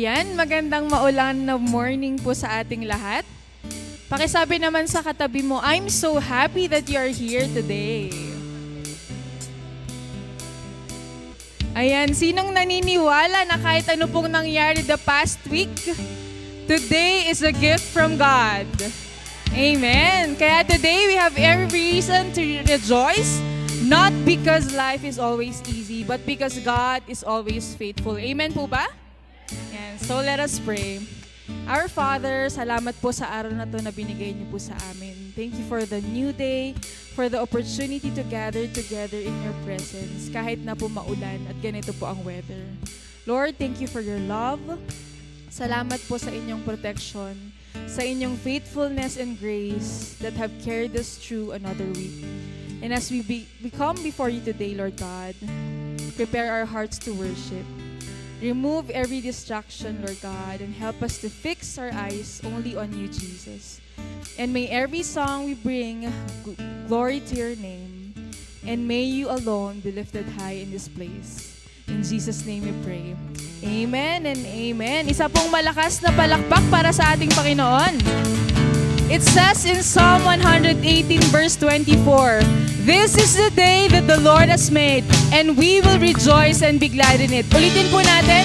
Ayan, magandang maulan na morning po sa ating lahat. Pakisabi naman sa katabi mo, I'm so happy that you are here today. Ayan, sinong naniniwala na kahit ano pong nangyari the past week, today is a gift from God. Amen. Kaya today we have every reason to rejoice, not because life is always easy, but because God is always faithful. Amen po ba? Ayan. So let us pray. Our Father, salamat po sa araw na to na binigay niyo po sa amin. Thank you for the new day, for the opportunity to gather together in your presence, kahit na po maulan at ganito po ang weather. Lord, thank you for your love. Salamat po sa inyong protection, sa inyong faithfulness and grace that have carried us through another week. And as we come before you today, Lord God, prepare our hearts to worship. Remove every distraction, Lord God, and help us to fix our eyes only on you, Jesus. And may every song we bring glory to your name, and may you alone be lifted high in this place. In Jesus' name we pray. Amen and amen. Isa pong malakas na palakpak para sa ating Panginoon. It says in Psalm 118 verse 24, "This is the day that the Lord has made, and we will rejoice and be glad in it." Ulitin po natin.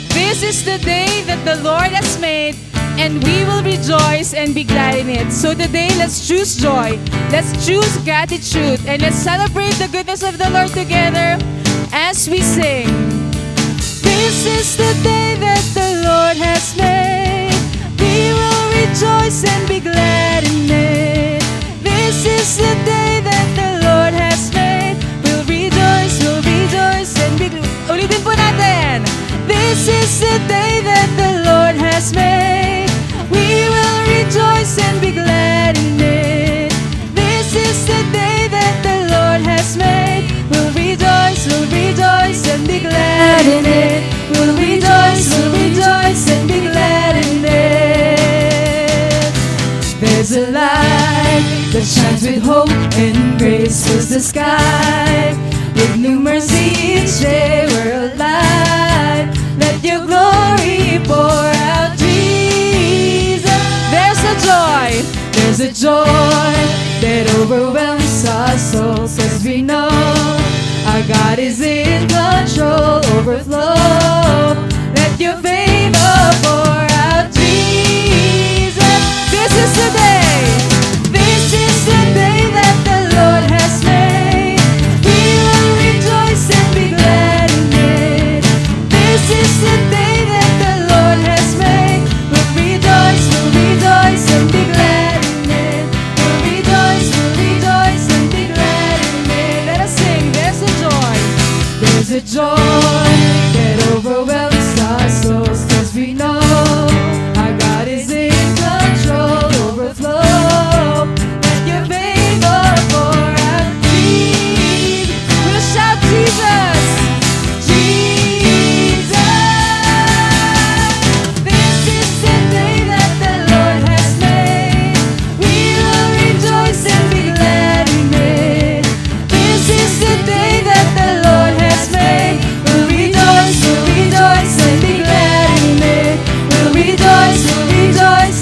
This is the day that the Lord has made, and we will rejoice and be glad in it. So today, let's choose joy, let's choose gratitude, and let's celebrate the goodness of the Lord together as we sing. This is the day that the Lord has made. We will rejoice and be glad in it. This is the day that the Lord has made. We'll rejoice and be glad. Ulitin po natin. This is the day that the Lord has made. We will rejoice and be glad in it. This is the day that the Lord has made. We'll rejoice and be glad in it. We'll rejoice and be glad in it. There's a light that shines with hope and grace fills the sky. With new mercy each day we're alive. Let your glory pour out, Jesus. There's a joy that overwhelms our souls as we know our God is in control. Overflow, let your favor pour out, Jesus. This is the day that the Lord has made. We will rejoice and be glad in it. This is the day that the Lord has made. We'll rejoice and be glad in it. We'll rejoice and be glad in it. Let us sing. There's a joy that overwhelms our souls, 'cause we know our God is in control. Overflow, let your favor pour out, Jesus. We'll shout Jesus, Jesus. This is the day that the Lord has made. We will rejoice and be glad in it. This is the day that the Lord has made. We'll rejoice and be glad in it. We'll rejoice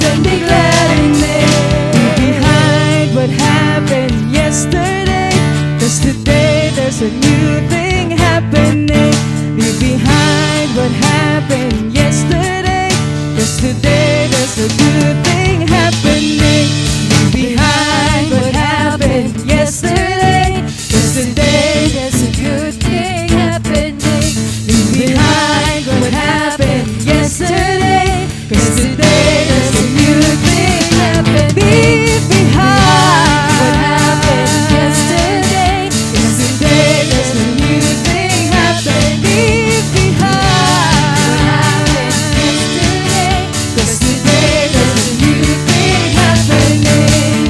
and be glad in it. Leave behind what happened yesterday, 'cause today there's a new thing happening. Leave behind what happened yesterday, 'cause today there's a good thing happening. Leave behind what happened yesterday, 'cause today there's a good thing happening. Leave behind what happened yesterday, 'cause today there's a new thing happening. Leave behind what happened yesterday, 'cause today there's a new thing happening. Leave behind what happened yesterday, 'cause today there's a new thing happening.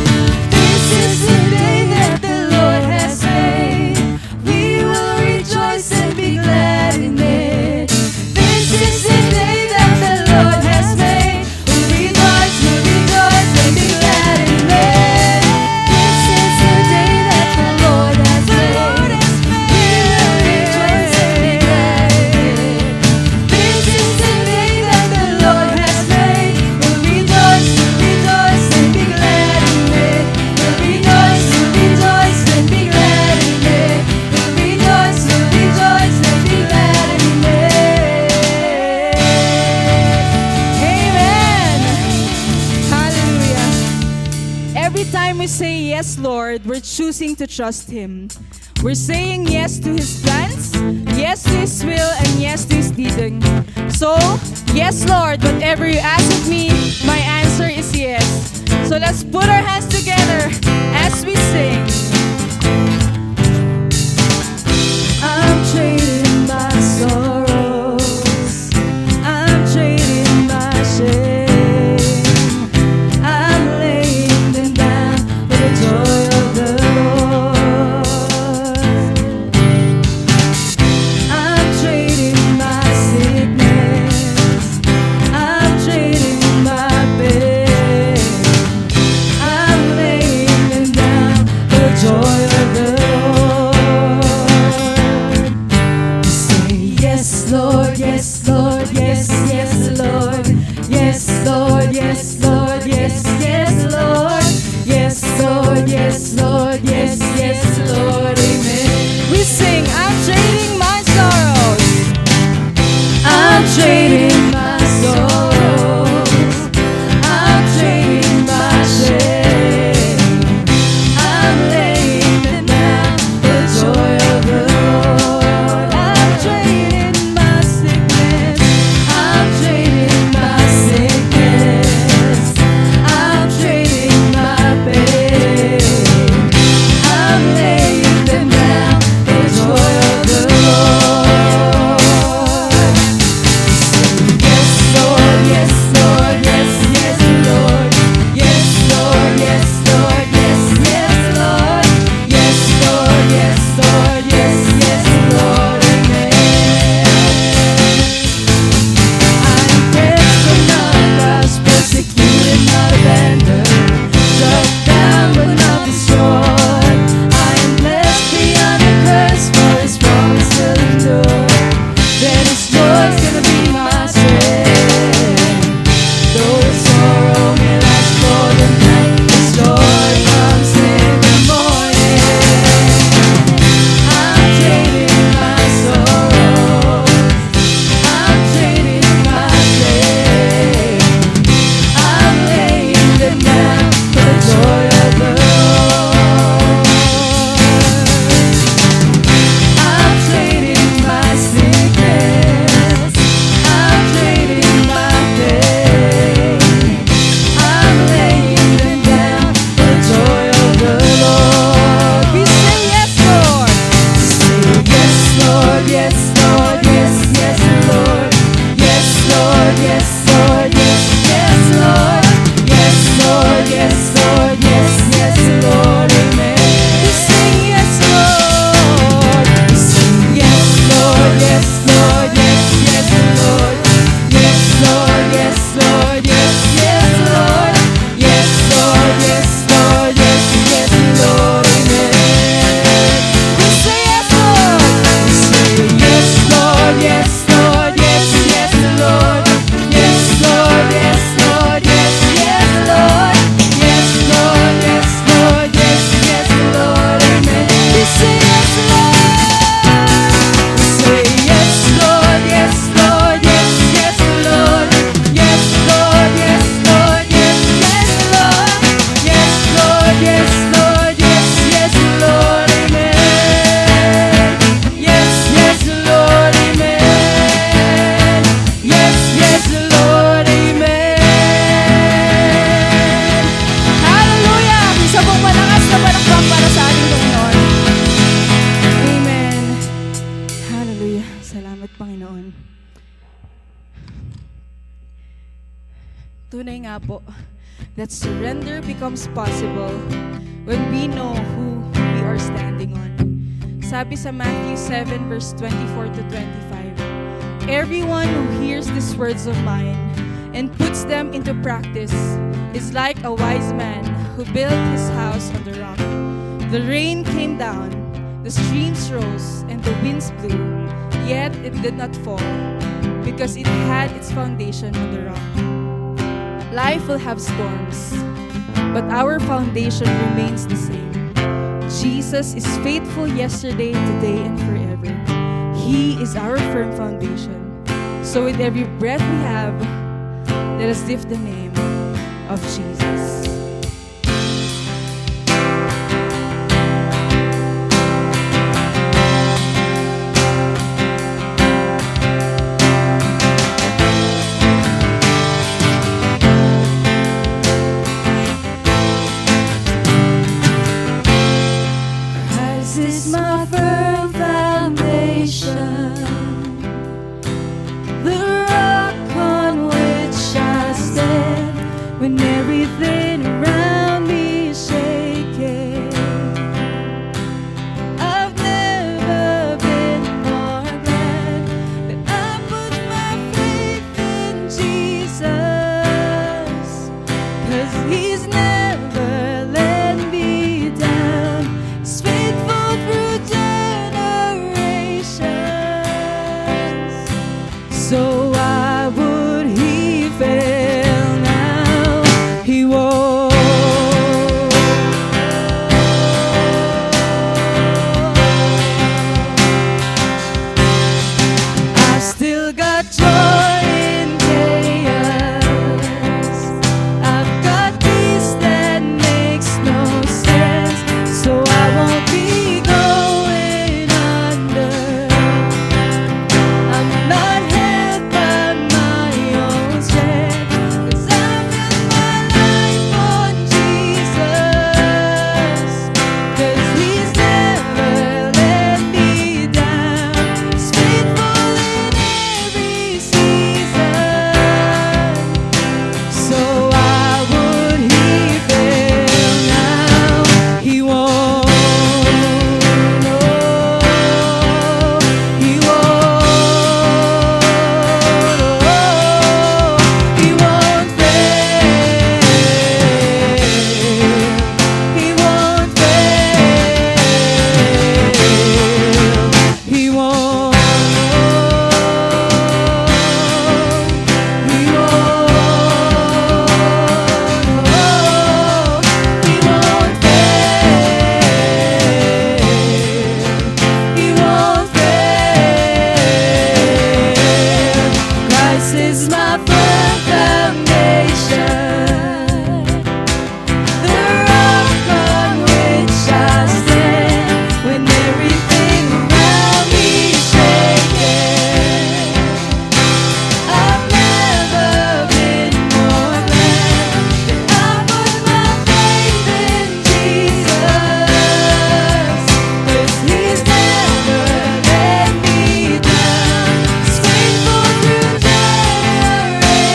This is the day that the Lord has made. We will rejoice and be glad in it. This is the day that the Lord has made. We'll rejoice and be glad in it. This is the day that the Lord has made. We will rejoice and be glad in it. This is the day that the yes, Lord, we're choosing to trust Him. We're saying yes to His plans, yes to His will, and yes to His leading. So, yes, Lord, whatever you ask of me, my answer is yes. So let's put our hands together as we sing. I'm trading my sorrows, I'm trading my shame, I'm laying them down for the joy of the Lord. I'm trading my sickness, I'm trading my pain, I'm laying them down for the joy of the Lord. Yes, Lord, yes, Lord, yes, yes, Lord. Yes, Lord, yes, Lord, yes, yes, Lord. Yes, Lord, yes, Lord, yes, yes, Lord, amen. We sing, I'm trading my sorrows, I'm trading my sorrows, I'm trading my shame, I'm laying them down for the joy of the Lord. I'm trading my sickness, I'm trading my sickness, I'm trading my pain, I'm laying them down for the joy of the Lord. Yes, Lord, yes, Lord, yes, yes, Lord. Yes, Lord, yes, Lord, yes, yes, Lord. Yes, Lord, yes, Lord, yes, yes, Lord, amen. I'm oppressed but not crushed, persecuted, not abandoned, struck down but not destroyed. I am blessed beyond the curse, for His promise will endure. Then His joy's gonna be my strength. Though the sorrow may last for the night, His joy comes in the morning. I'm trading my sorrows, I'm trading my pain, I'm laying them down for the joy of the Lord. I'm trading my sickness, I'm trading my pain, I'm laying them down for the joy of the Lord. We say yes, Lord. We say yes, Lord, yes, Lord, yes, yes, Lord. Yes, Lord, yes, Lord, yes, yes, Lord. Yes, Lord, yes, Lord, yes, yes, Lord, amen. We sing yes, Lord. We sing yes, Lord, yes, Lord, yes, yes, Lord. Yes, Lord, yes, Lord, yes, yes, Lord. Yes, Lord, yes, Lord, yes, yes, Lord, amen. We say yes, Lord. We say yes, Lord, yes, Lord, yes, yes, Lord. Yes, Lord, yes, Lord, yes, yes, Lord. Yes, Lord, yes, Lord, yes, yes, Lord, amen. We say yes, Lord. We say yes, Lord, yes, Lord, yes, yes, Lord. Yes, Lord, yes, Lord, yes, yes, Lord. Yes, Lord, yes, Lord, yes, yes, Lord, amen. Yes, yes, Lord, amen. Yes, yes, Lord, amen. Hallelujah! Isa pong malakas na palakpak para sa ating Panginoon. Amen. Hallelujah. Salamat, Panginoon. Tunay nga po that surrender becomes possible when we know who we are standing on. Sabi sa Matthew 7 verse 24 to 25, everyone who hears these words of mine and puts them into practice is like a wise man who built his house on the rock. The rain came down, the streams rose, and the winds blew, yet it did not fall, because it had its foundation on the rock. Life will have storms, but our foundation remains the same. Jesus is faithful yesterday, today, and forever. He is our firm foundation. So with every breath we have, let us lift the name of Jesus. So why would he fail now? He won't. I still got joy in chaos. I've got peace that makes no sense. So I won't be going under. I'm not held by my own strength, 'cause I built my life on Jesus. 'Cause He's never let me down. He's faithful in every season. So why would He fail now? He won't. No, He won't. He won't fail. He won't fail. He won't. He won't fail. He won't fail. Christ is my firm foundation, the rock on which I stand when everything around me is shaking. I've never been more glad that I put my faith in Jesus, 'cause He's never let me down. He's faithful through generations.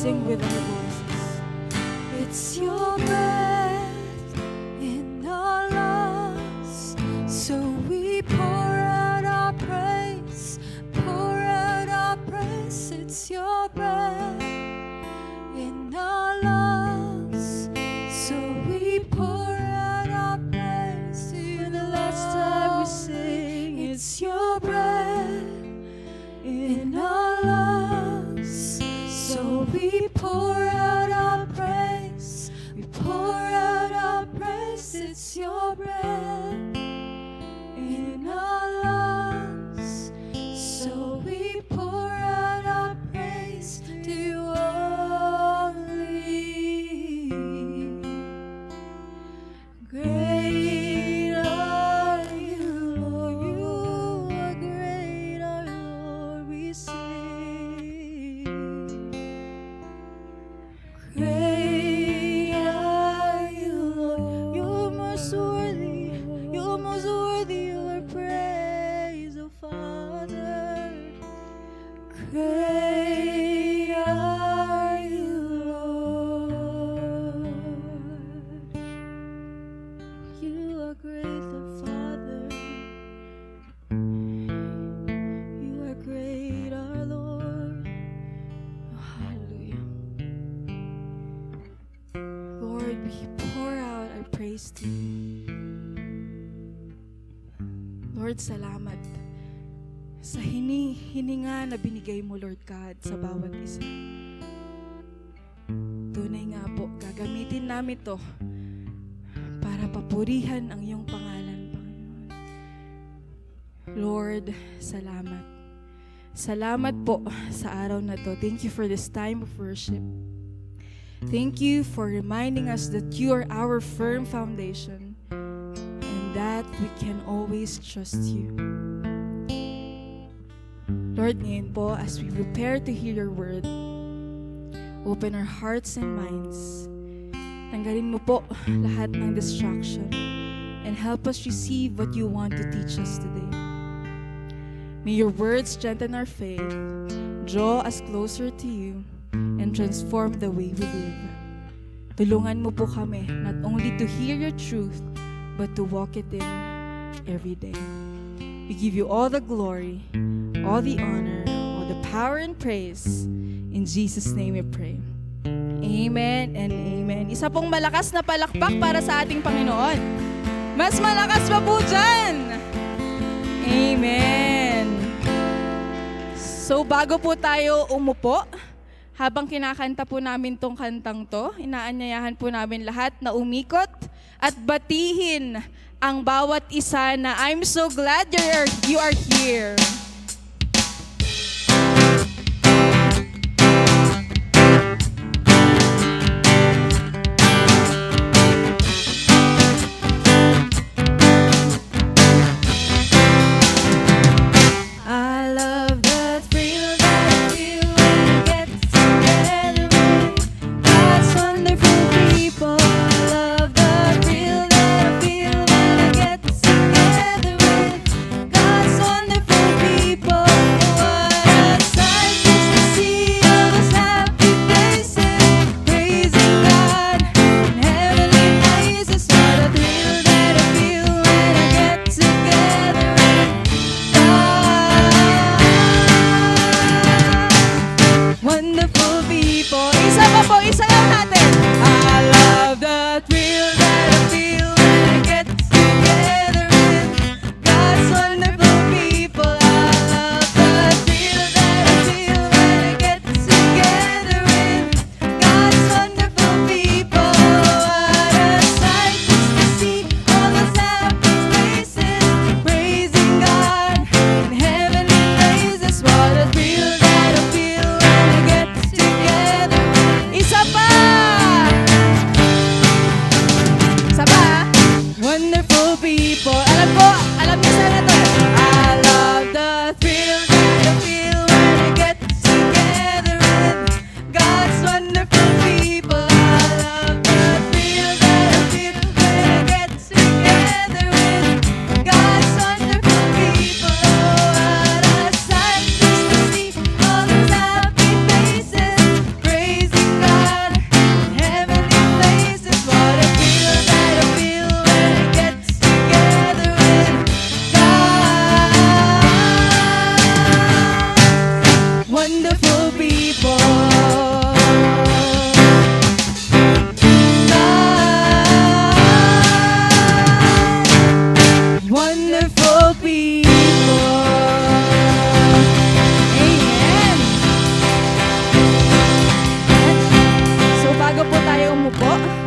sing with our voices. It's your breath in our lungs, so we pour out our praise, pour out our praise. It's your breath in our lungs, so we pour out our praise to you. The last time we sing, it's your breath in our lungs, so we pour out our praise, we pour out our praise. It's your breath in our lungs, so we pour out our praise to you only. Great are you, Lord, you are great, our Lord, we sing. Great are you, Lord, you're most worthy of our praise, oh Father. Great are you, Lord. You are great, Lord Father. You are great, our Lord. Oh, hallelujah. Lord, we pour out our praise to you. Lord, salamat sa hininga na binigay mo, Lord God, sa bawat isa. Tunay nga po, gagamitin namin to para papurihan ang iyong pangalan, Panginoon. Lord, salamat. Salamat po sa araw na to. Thank you for this time of worship. Thank you for reminding us that you are our firm foundation and that we can always trust you. Lord, ngayon po, as we prepare to hear your word, open our hearts and minds. Tanggalin mo po lahat ng distraction and help us receive what you want to teach us today. May your words strengthen our faith, draw us closer to you, and transform the way we live. Tulungan mo po kami not only to hear your truth, but to walk it in every day. We give you all the glory, all the honor, all the power and praise. In Jesus' name we pray. Amen and amen. Isa pong malakas na palakpak para sa ating Panginoon. Mas malakas pa po dyan. Amen. So bago po tayo umupo, habang kinakanta po namin tong kantang to, inaanyayahan po namin lahat na umikot at batihin ang bawat isa na I'm so glad you are here. Wonderful people.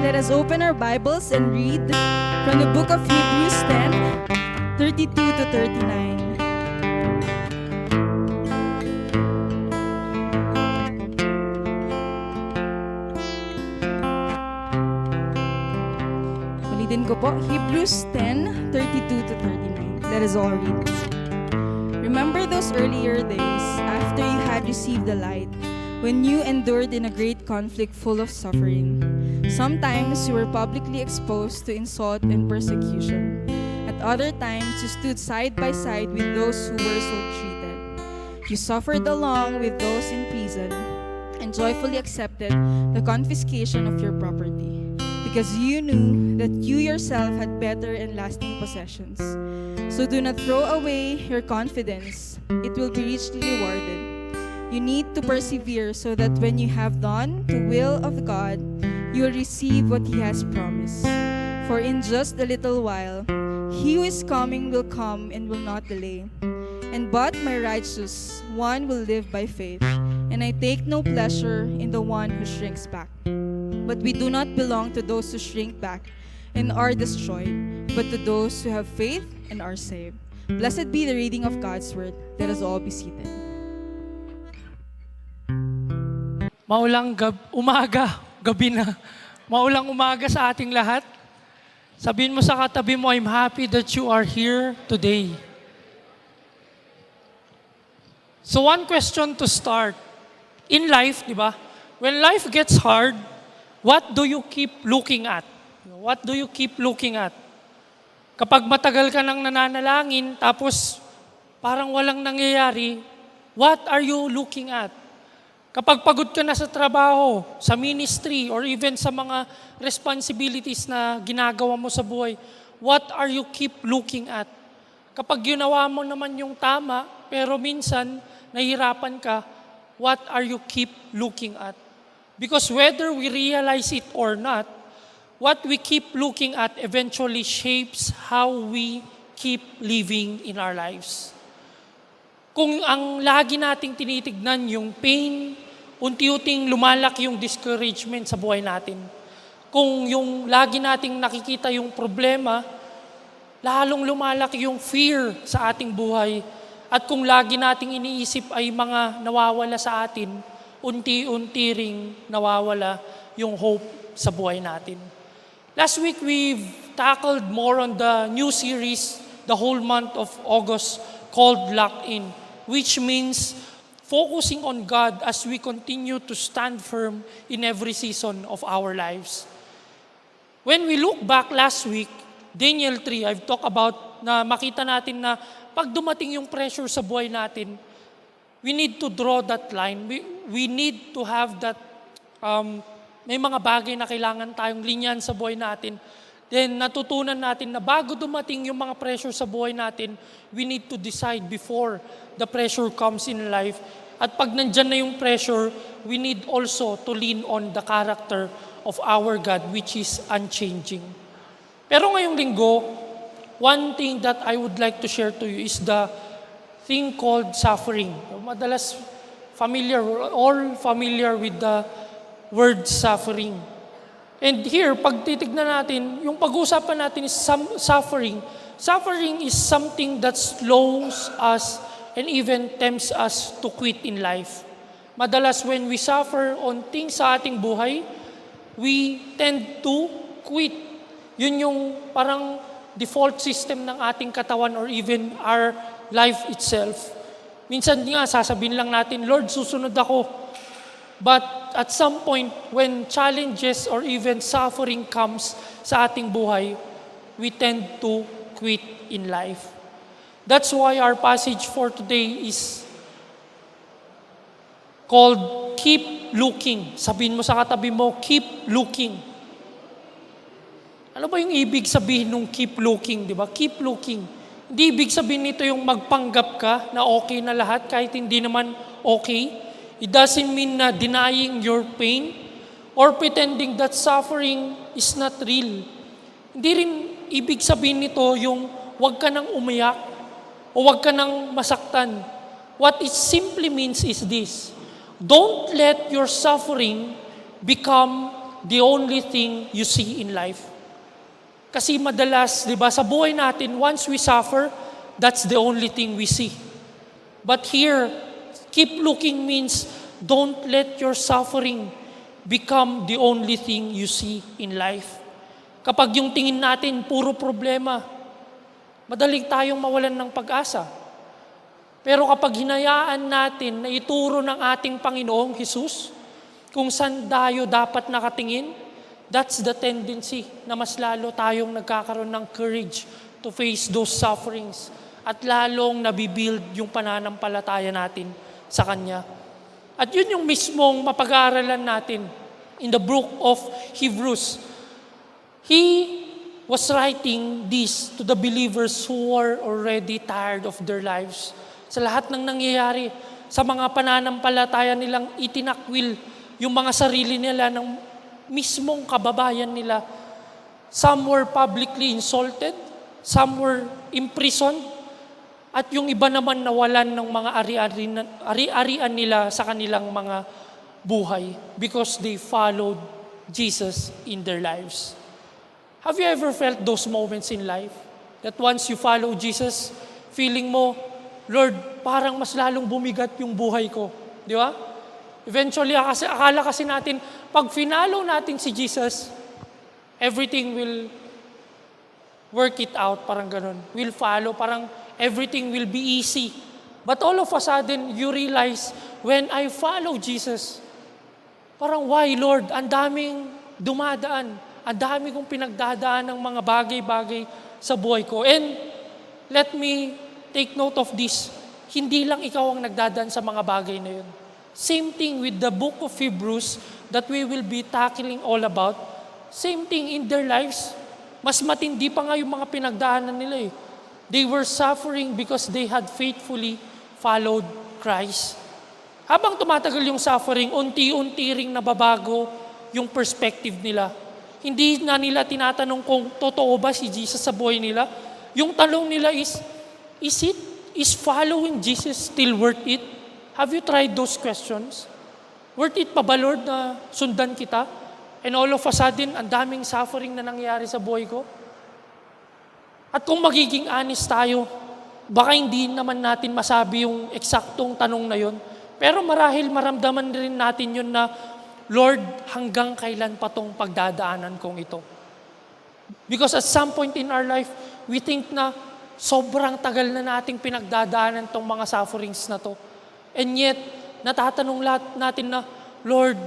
let us open our Bibles and read from the book of Hebrews 10:32 to 39. Ulitin ko po, Hebrews 10:32 to 39. Let us all read. Remember those earlier days after you had received the light, when you endured in a great conflict full of suffering. Sometimes you were publicly exposed to insult and persecution. At other times you stood side by side with those who were so treated. You suffered along with those in prison and joyfully accepted the confiscation of your property, because you knew that you yourself had better and lasting possessions. So do not throw away your confidence. It will be richly rewarded. You need to persevere so that when you have done the will of God, you will receive what He has promised. For in just a little while, He who is coming will come and will not delay. And but my righteous one will live by faith, and I take no pleasure in the one who shrinks back. But we do not belong to those who shrink back and are destroyed, but to those who have faith and are saved. Blessed be the reading of God's word. Let us all be seated. Maulang gabi na. Maulang umaga sa ating lahat. Sabihin mo sa katabi mo, I'm happy that you are here today. So one question to start. In life, di ba? When life gets hard, what do you keep looking at? What do you keep looking at? Kapag matagal ka nang nananalangin, tapos parang walang nangyayari, what are you looking at? Kapag pagod ka na sa trabaho, sa ministry, or even sa mga responsibilities na ginagawa mo sa buhay, what are you keep looking at? Kapag ginawa mo naman yung tama, pero minsan nahihirapan ka, what are you keep looking at? Because whether we realize it or not, what we keep looking at eventually shapes how we keep living in our lives. Kung ang lagi nating tinitignan yung pain, unti-unting lumalaki yung discouragement sa buhay natin. Kung yung lagi nating nakikita yung problema, lalong lumalaki yung fear sa ating buhay. At kung lagi nating iniisip ay mga nawawala sa atin, unti-unti ring nawawala yung hope sa buhay natin. Last week, we've tackled more on the new series, the whole month of August, called Locked In, which means focusing on God as we continue to stand firm in every season of our lives. When we look back last week, Daniel 3, I've talked about na makita natin na pag dumating yung pressure sa buhay natin, we need to draw that line. We need to have that may mga bagay na kailangan tayong linyan sa buhay natin. Then natutunan natin na bago dumating yung mga pressure sa buhay natin, we need to decide before the pressure comes in life. At pag nandyan na yung pressure, we need also to lean on the character of our God, which is unchanging. Pero ngayong linggo, one thing that I would like to share to you is the thing called suffering. Madalas we're all familiar with the word suffering. And here, pag titignan natin, yung pag-uusapan natin is suffering. Suffering is something that slows us and even tempts us to quit in life. Madalas when we suffer on things sa ating buhay, we tend to quit. Yun yung parang default system ng ating katawan or even our life itself. Minsan nga, sasabihin lang natin, Lord, susunod ako. But at some point, when challenges or even suffering comes sa ating buhay, we tend to quit in life. That's why our passage for today is called Keep Looking. Sabihin mo sa katabi mo, keep looking. Ano ba yung ibig sabihin ng keep looking, di ba? Keep looking. Hindi ibig sabihin nito yung magpanggap ka na okay na lahat kahit hindi naman okay. It doesn't mean na denying your pain or pretending that suffering is not real. Hindi rin ibig sabihin nito yung wag ka nang umiyak o wag ka nang masaktan. What it simply means is this: don't let your suffering become the only thing you see in life. Kasi madalas, di ba, sa buhay natin, once we suffer, that's the only thing we see. But here, keep looking means don't let your suffering become the only thing you see in life. Kapag yung tingin natin, puro problema, madaling tayong mawalan ng pag-asa. Pero kapag hinayaan natin na ituro ng ating Panginoong Hesus kung saan tayo dapat nakatingin, that's the tendency na mas lalo tayong nagkakaroon ng courage to face those sufferings at lalong nabibuild yung pananampalataya natin sa Kanya. At yun yung mismong mapag-aaralan natin in the book of Hebrews. He was writing this to the believers who were already tired of their lives. Sa lahat ng nangyayari, sa mga pananampalataya nilang itinakwil yung mga sarili nila ng mismong kababayan nila. Some were publicly insulted, some were imprisoned, at yung iba naman nawalan ng mga ari-arian nila sa kanilang mga buhay because they followed Jesus in their lives. Have you ever felt those moments in life? That once you follow Jesus, feeling mo, Lord, parang mas lalong bumigat yung buhay ko. Di ba? Eventually, akala kasi natin, pag finalo natin si Jesus, everything will work it out, parang ganun. Will follow, parang everything will be easy. But all of a sudden, you realize, when I follow Jesus, parang why, Lord? Ang daming dumadaan. Ang dami kong pinagdadaan ng mga bagay-bagay sa buhay ko. And let me take note of this. Hindi lang ikaw ang nagdadaan sa mga bagay na yun. Same thing with the book of Hebrews that we will be tackling all about. Same thing in their lives. Mas matindi pa nga yung mga pinagdaanan nila eh. They were suffering because they had faithfully followed Christ. Habang tumatagal yung suffering, unti-unti ring nababago yung perspective nila. Hindi na nila tinatanong kung totoo ba si Jesus sa buhay nila. Yung tanong nila is following Jesus still worth it? Have you tried those questions? Worth it pa ba, Lord, na sundan kita? And all of a sudden, ang daming suffering na nangyayari sa buhay ko? At kung magiging honest tayo, baka hindi naman natin masabi yung eksaktong tanong na yun. Pero marahil maramdaman rin natin yun na, Lord, hanggang kailan pa tong pagdadaanan kong ito? Because at some point in our life, we think na sobrang tagal na nating pinagdadaanan tong mga sufferings na to. And yet, natatanong lahat natin na, Lord,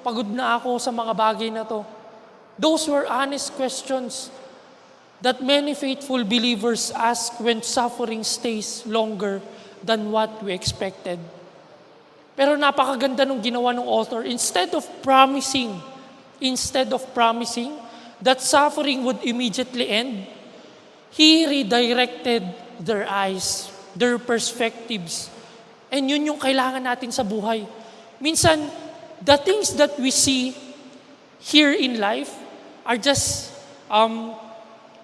pagod na ako sa mga bagay na to. Those were honest questions that many faithful believers ask when suffering stays longer than what we expected. Pero napakaganda nung ginawa ng author. Instead of promising that suffering would immediately end, he redirected their eyes, their perspectives. And yun yung kailangan natin sa buhay. Minsan, the things that we see here in life are just,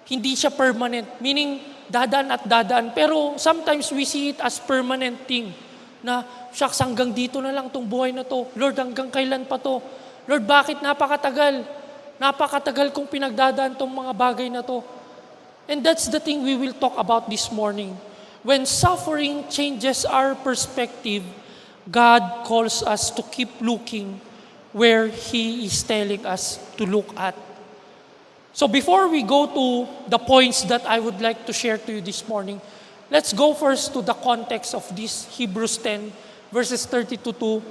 hindi siya permanent. Meaning, dadaan at dadaan. Pero sometimes we see it as permanent thing. Na, shucks, hanggang dito na lang tong buhay na to. Lord, hanggang kailan pa to? Lord, bakit napakatagal? Napakatagal kong pinagdadaan tong mga bagay na to. And that's the thing we will talk about this morning. When suffering changes our perspective, God calls us to keep looking where He is telling us to look at. So before we go to the points that I would like to share to you this morning, let's go first to the context of this Hebrews 10, verses 32 to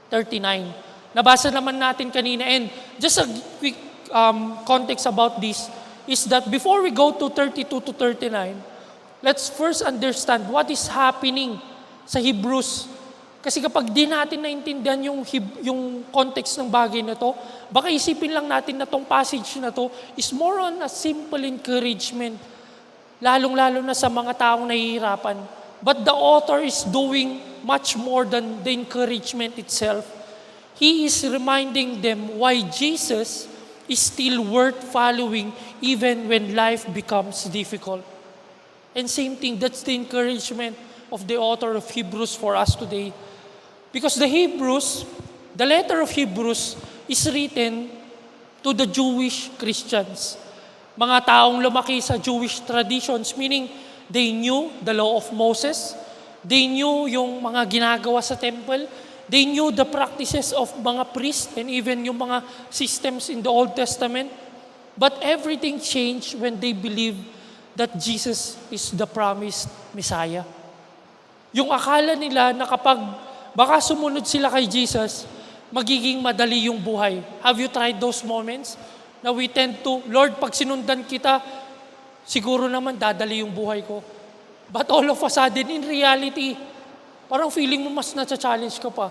39. Nabasa naman natin kanina, and just a quick context about this is that before we go to 32 to 39, let's first understand what is happening sa Hebrews. Kasi kapag di natin naintindihan yung context ng bagay na to, baka isipin lang natin na tong passage na to is more on a simple encouragement, lalong-lalo na sa mga taong nahihirapan. But the author is doing much more than the encouragement itself. He is reminding them why Jesus is still worth following even when life becomes difficult. And same thing, that's the encouragement of the author of Hebrews for us today. Because the letter of Hebrews is written to the Jewish Christians. Mga taong lumaki sa Jewish traditions, meaning they knew the law of Moses, they knew yung mga ginagawa sa temple, they knew the practices of mga priests and even yung mga systems in the Old Testament. But everything changed when they believed that Jesus is the promised Messiah. Yung akala nila na kapag baka sumunod sila kay Jesus, magiging madali yung buhay. Have you tried those moments? Na we tend to, Lord, pag sinundan kita, siguro naman dadali yung buhay ko. But all of a sudden, in reality, parang feeling mo mas na-challenge ka pa.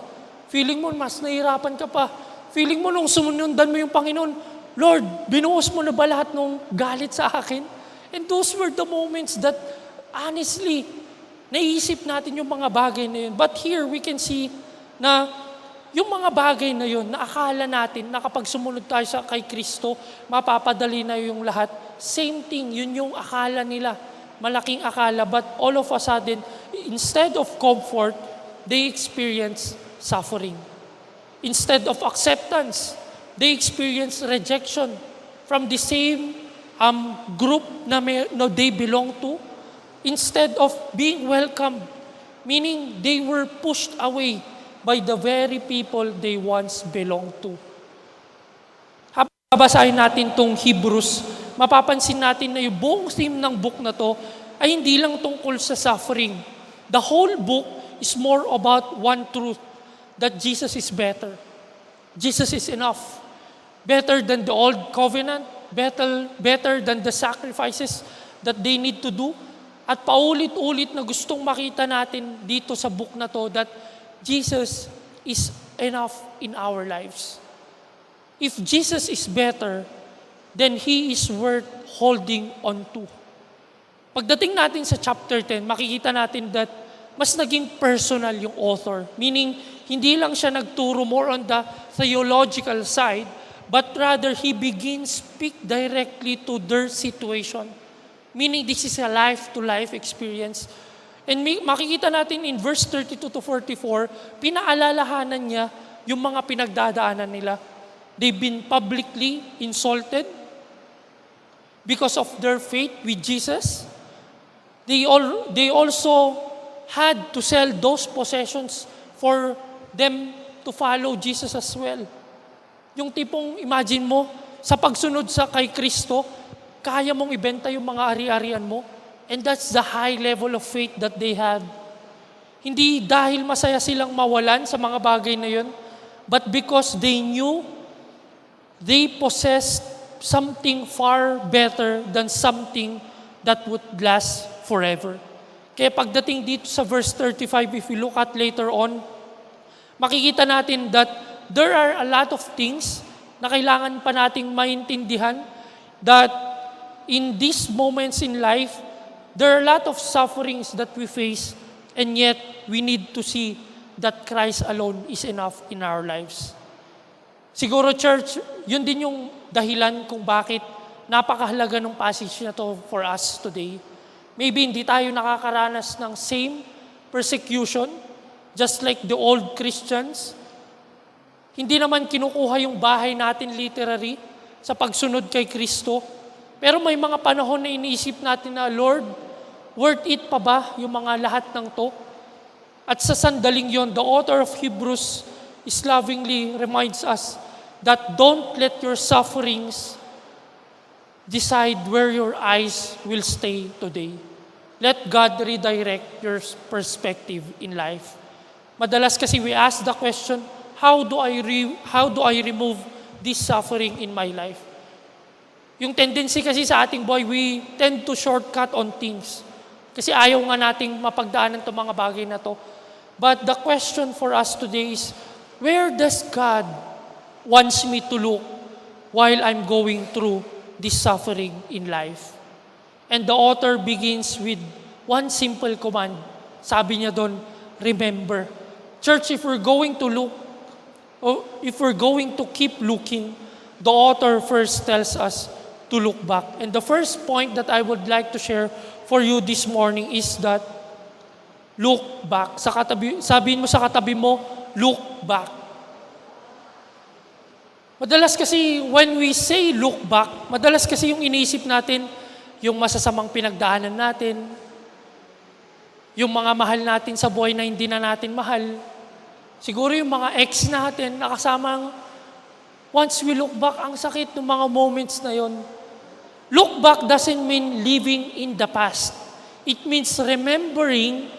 Feeling mo mas nahihirapan ka pa. Feeling mo nung sumundan mo yung Panginoon, Lord, binuhos mo na ba lahat ng galit sa akin? And those were the moments that, honestly, naisip natin yung mga bagay na yun. But here, we can see na yung mga bagay na yun, na akala natin na kapag sumunod tayo kay Kristo, mapapadali na yung lahat. Same thing, yun yung akala nila. Malaking akala, but all of a sudden, instead of comfort, they experience suffering. Instead of acceptance, they experience rejection from the same group na they belong to. Instead of being welcomed, meaning they were pushed away by the very people they once belonged to. Habang babasahin natin tong Hebrews, mapapansin natin na yung buong theme ng book na to ay hindi lang tungkol sa suffering. The whole book is more about one truth, that Jesus is better. Jesus is enough. Better than the old covenant, better than the sacrifices that they need to do. At paulit-ulit na gustong makita natin dito sa book na to that Jesus is enough in our lives. If Jesus is better, then He is worth holding on to. Pagdating natin sa chapter 10, makikita natin that mas naging personal yung author. Meaning, hindi lang siya nagturo more on the theological side, but rather he begins speak directly to their situation. Meaning, this is a life-to-life experience. And makikita natin in verse 32 to 44, pinaalalahanan niya yung mga pinagdadaanan nila. They've been publicly insulted because of their faith with Jesus. They also had to sell those possessions for them to follow Jesus as well. Yung tipong, imagine mo, sa pagsunod kay Kristo, kaya mong ibenta yung mga ari-arian mo. And that's the high level of faith that they had. Hindi dahil masaya silang mawalan sa mga bagay na yun, but because they knew they possessed something far better than something that would last forever. Kaya pagdating dito sa verse 35, if we look at later on, makikita natin that there are a lot of things na kailangan pa nating maintindihan that in these moments in life, there are a lot of sufferings that we face, and yet we need to see that Christ alone is enough in our lives. Siguro, church, yun din yung dahilan kung bakit napakahalaga ng passage na to for us today. Maybe hindi tayo nakakaranas ng same persecution, just like the old Christians. Hindi naman kinukuha yung bahay natin literally sa pagsunod kay Kristo. Pero may mga panahon na iniisip natin na, Lord, worth it pa ba yung mga lahat ng to? At sa sandaling yon, the author of Hebrews is lovingly reminds us that don't let your sufferings decide where your eyes will stay today. Let God redirect your perspective in life. Madalas kasi we ask the question, how do I remove this suffering in my life? Yung tendency kasi sa ating boy, we tend to shortcut on things. Kasi ayaw nga nating mapagdaanan itong mga bagay na to. But the question for us today is, where does God wants me to look while I'm going through this suffering in life? And the author begins with one simple command. Sabi niya doon, remember. Church, if we're going to look, or if we're going to keep looking, the author first tells us to look back. And the first point that I would like to share for you this morning is that look back. Sabihin mo sa katabi mo, look back. Madalas kasi when we say look back, madalas kasi yung iniisip natin, yung masasamang pinagdaanan natin, yung mga mahal natin sa buhay na hindi na natin mahal, siguro yung mga ex natin, nakasamang, once we look back, ang sakit ng mga moments na yon. Look back doesn't mean living in the past. It means remembering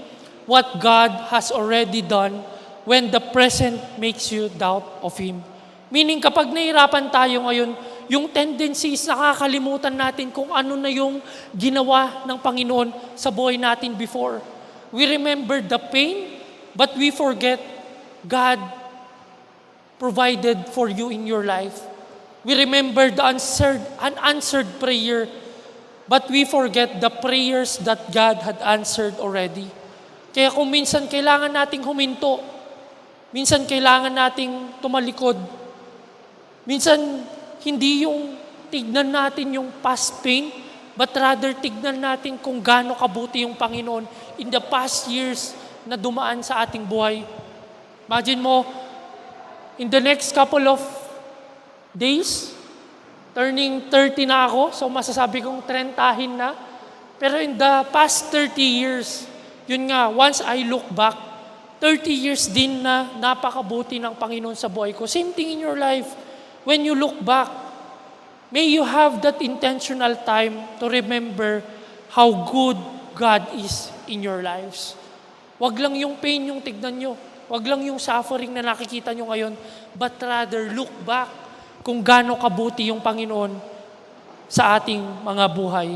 what God has already done when the present makes you doubt of Him. Meaning kapag nahirapan tayo ngayon, yung tendency is nakakalimutan natin kung ano na yung ginawa ng Panginoon sa buhay natin before. We remember the pain, but we forget God provided for you in your life. We remember the unanswered prayer, but we forget the prayers that God had answered already. Kaya kung minsan kailangan nating huminto, minsan kailangan nating tumalikod, minsan hindi yung tignan natin yung past pain, but rather tignan natin kung gaano kabuti yung Panginoon in the past years na dumaan sa ating buhay. Imagine mo, in the next couple of days, turning 30 na ako, so masasabi kong 30 na. Pero in the past 30 years, yun nga, once I look back, 30 years din na napakabuti ng Panginoon sa buhay ko. Same thing in your life. When you look back, may you have that intentional time to remember how good God is in your lives. Wag lang yung pain yung tignan nyo. Wag lang yung suffering na nakikita nyo ngayon, but rather look back kung gaano kabuti yung Panginoon sa ating mga buhay.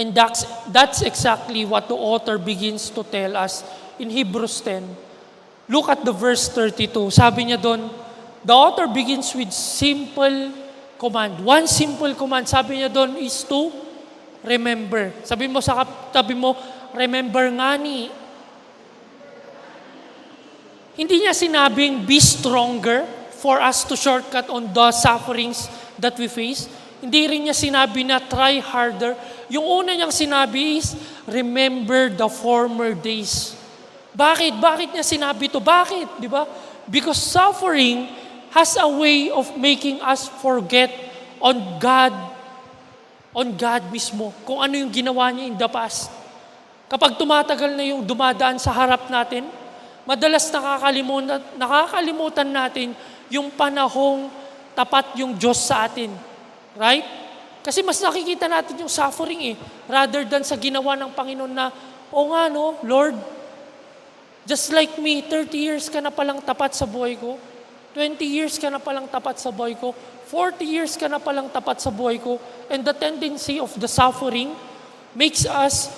And that's exactly what the author begins to tell us in Hebrews 10. Look at the verse 32. Sabi niya doon, the author begins with simple command. One simple command, sabi niya doon, is to remember. Sabi mo sa tabi mo, remember nga ni. Hindi niya sinabing be stronger for us to shortcut on the sufferings that we face. Hindi rin niya sinabi na try harder. Yung una niyang sinabi is, remember the former days. Bakit? Bakit niya sinabi ito? Bakit? Di ba? Because suffering has a way of making us forget on God mismo, kung ano yung ginawa niya in the past. Kapag tumatagal na yung dumadaan sa harap natin, madalas nakakalimutan natin yung panahong tapat yung Diyos sa atin. Right? Kasi mas nakikita natin yung suffering rather than sa ginawa ng Panginoon na, Lord, just like me, 30 years ka na palang tapat sa buhay ko. 20 years ka na palang tapat sa buhay ko. 40 years ka na palang tapat sa buhay ko. And the tendency of the suffering makes us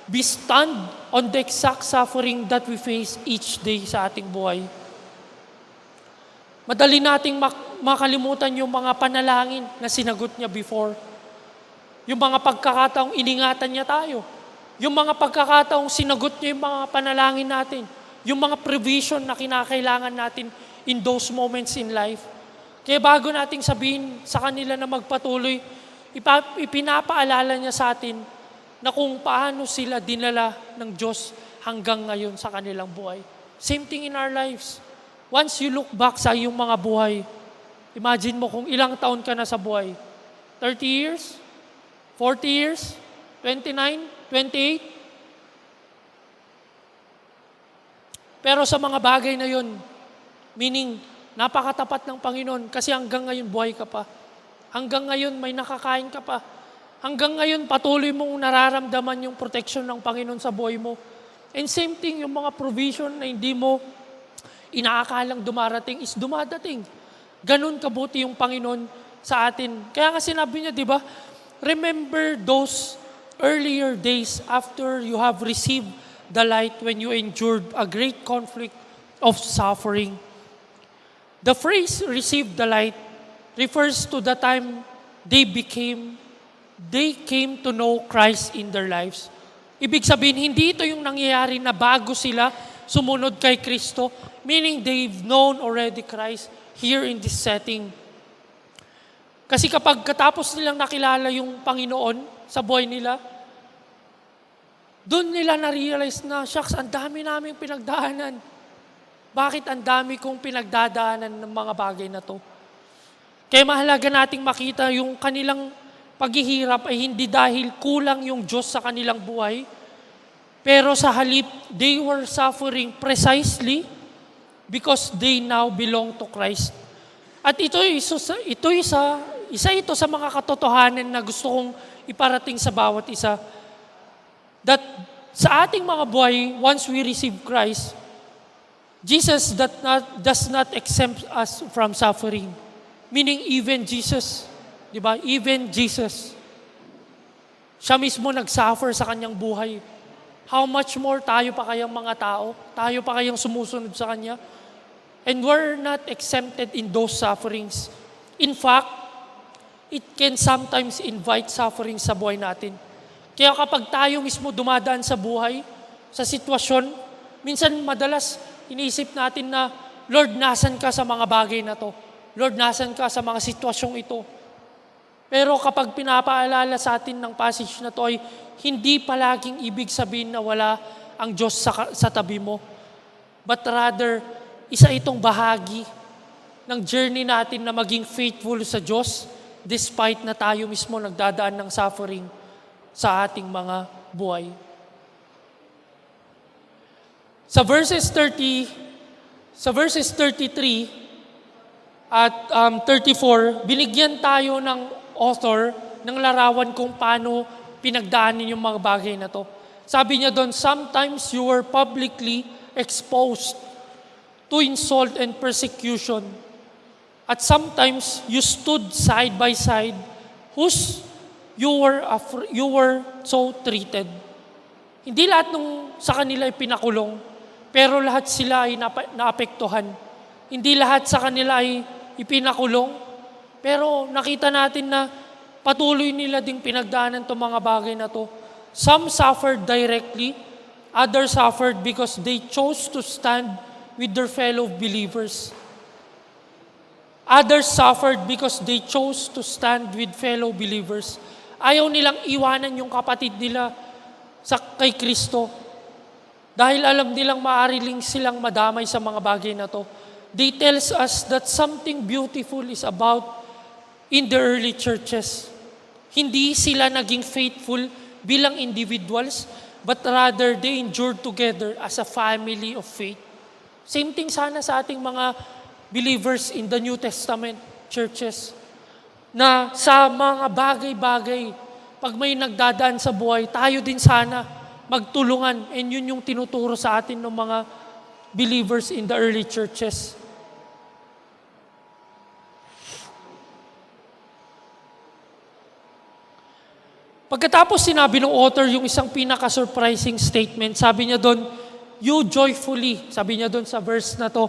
be stunned on the exact suffering that we face each day sa ating buhay. Madali nating makalimutan yung mga panalangin na sinagot niya before. Yung mga pagkakataong iningatan niya tayo. Yung mga pagkakataong sinagot niya yung mga panalangin natin. Yung mga provision na kinakailangan natin in those moments in life. Kaya bago nating sabihin sa kanila na magpatuloy, ipinapaalala niya sa atin na kung paano sila dinala ng Diyos hanggang ngayon sa kanilang buhay. Same thing in our lives. Once you look back sa iyong mga buhay, imagine mo kung ilang taon ka na sa buhay. 30 years? 40 years? 29? 28? Pero sa mga bagay na yun, meaning, napakatapat ng Panginoon kasi hanggang ngayon buhay ka pa. Hanggang ngayon may nakakain ka pa. Hanggang ngayon patuloy mong nararamdaman yung protection ng Panginoon sa buhay mo. And same thing, yung mga provision na hindi mo inaakalang dumarating is dumadating. Ganun kabuti yung Panginoon sa atin. Kaya nga sinabi niya, di ba, remember those earlier days after you have received the light when you endured a great conflict of suffering. The phrase "receive the light" refers to the time they came to know Christ in their lives. Ibig sabihin, hindi ito yung nangyayari na bago sila sumunod kay Kristo, meaning they've known already Christ here in this setting. Kasi kapag katapos nilang nakilala yung Panginoon sa buhay nila, doon nila na-realize na, shucks, ang dami naming pinagdaanan. Bakit ang dami kong pinagdadaanan ng mga bagay na to? Kaya mahalaga nating makita yung kanilang paghihirap ay hindi dahil kulang yung Diyos sa kanilang buhay, pero sa halip, they were suffering precisely because they now belong to Christ. At ito isa sa mga katotohanan na gusto kong iparating sa bawat isa. That sa ating mga buhay, once we receive Christ, Jesus does not exempt us from suffering. Meaning even Jesus, di ba? Even Jesus. Siya mismo nag-suffer sa kanyang buhay. How much more tayo pa kayang mga tao? Tayo pa kayang sumusunod sa Kanya? And we're not exempted in those sufferings. In fact, it can sometimes invite suffering sa buhay natin. Kaya kapag tayo mismo dumadaan sa buhay, sa sitwasyon, minsan madalas iniisip natin na, Lord, nasan ka sa mga bagay na to? Lord, nasan ka sa mga sitwasyong ito? Pero kapag pinapaalala sa atin ng passage na to ay hindi palaging ibig sabihin na wala ang Diyos sa tabi mo. But rather, isa itong bahagi ng journey natin na maging faithful sa Diyos despite na tayo mismo nagdadaan ng suffering sa ating mga buhay. Sa verses 33 at 34, binigyan tayo ng author ng larawan kung paano pinagdaanin yung mga bagay na to. Sabi niya doon, sometimes you were publicly exposed to insult and persecution. At sometimes you stood side by side you were so treated. Hindi lahat nung sa kanila ay pinakulong, pero lahat sila ay naapektuhan. Hindi lahat sa kanila ay ipinakulong, pero nakita natin na patuloy nila ding pinagdaanan itong mga bagay na to. Some suffered directly, others suffered because they chose to stand with their fellow believers. Others suffered because they chose to stand with fellow believers. Ayaw nilang iwanan yung kapatid nila kay Kristo. Dahil alam nilang maariling silang madamay sa mga bagay na to. They tells us that something beautiful is about in the early churches. Hindi sila naging faithful bilang individuals, but rather they endured together as a family of faith. Same thing sana sa ating mga believers in the New Testament churches. Na sa mga bagay-bagay, pag may nagdadaan sa buhay, tayo din sana magtulungan. And yun yung tinuturo sa atin ng mga believers in the early churches. Pagkatapos sinabi ng author yung isang pinaka-surprising statement, sabi niya doon, you joyfully, sabi niya doon sa verse na to,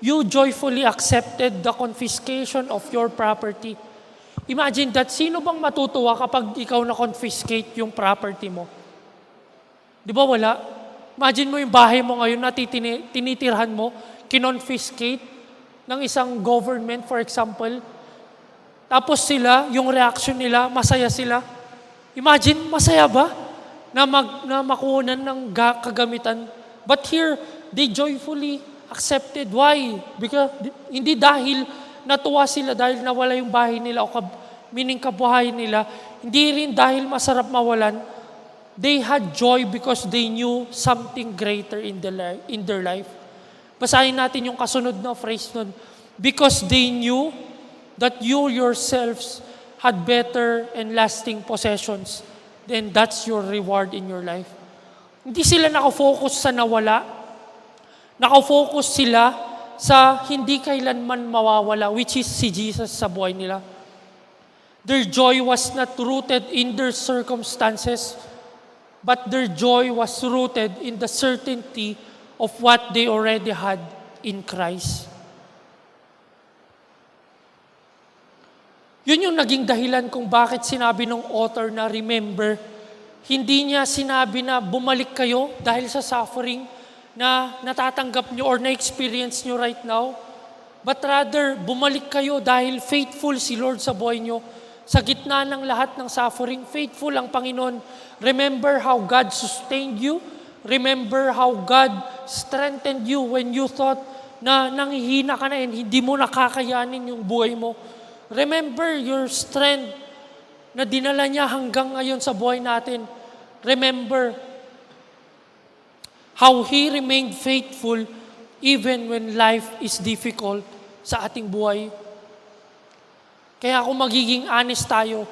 you joyfully accepted the confiscation of your property. Imagine that, sino bang matutuwa kapag ikaw na-confiscate yung property mo? Di ba wala? Imagine mo yung bahay mo ngayon na tinitirhan mo, kinonfiscate ng isang government, for example. Tapos sila, yung reaction nila, masaya sila. Imagine, masaya ba na makunan ng kagamitan? But here, they joyfully accepted. Why? Because hindi dahil natuwa sila dahil nawala yung bahay nila o meaning kabuhayan nila. Hindi rin dahil masarap mawalan. They had joy because they knew something greater in their life. Basahin natin yung kasunod na phrase nun. Because they knew that you yourselves had better and lasting possessions, then that's your reward in your life. Hindi sila nakafocus sa nawala. Nakafocus sila sa hindi kailanman mawawala, which is si Jesus sa buhay nila. Their joy was not rooted in their circumstances, but their joy was rooted in the certainty of what they already had in Christ. Yun yung naging dahilan kung bakit sinabi ng author na remember. Hindi niya sinabi na bumalik kayo dahil sa suffering na natatanggap nyo or na-experience nyo right now. But rather, bumalik kayo dahil faithful si Lord sa buhay nyo. Sa gitna ng lahat ng suffering, faithful ang Panginoon. Remember how God sustained you. Remember how God strengthened you when you thought na nanghihina ka na and hindi mo nakakayanin yung buhay mo. Remember your strength na dinala niya hanggang ngayon sa buhay natin. Remember how He remained faithful even when life is difficult sa ating buhay. Kaya kung magiging honest tayo,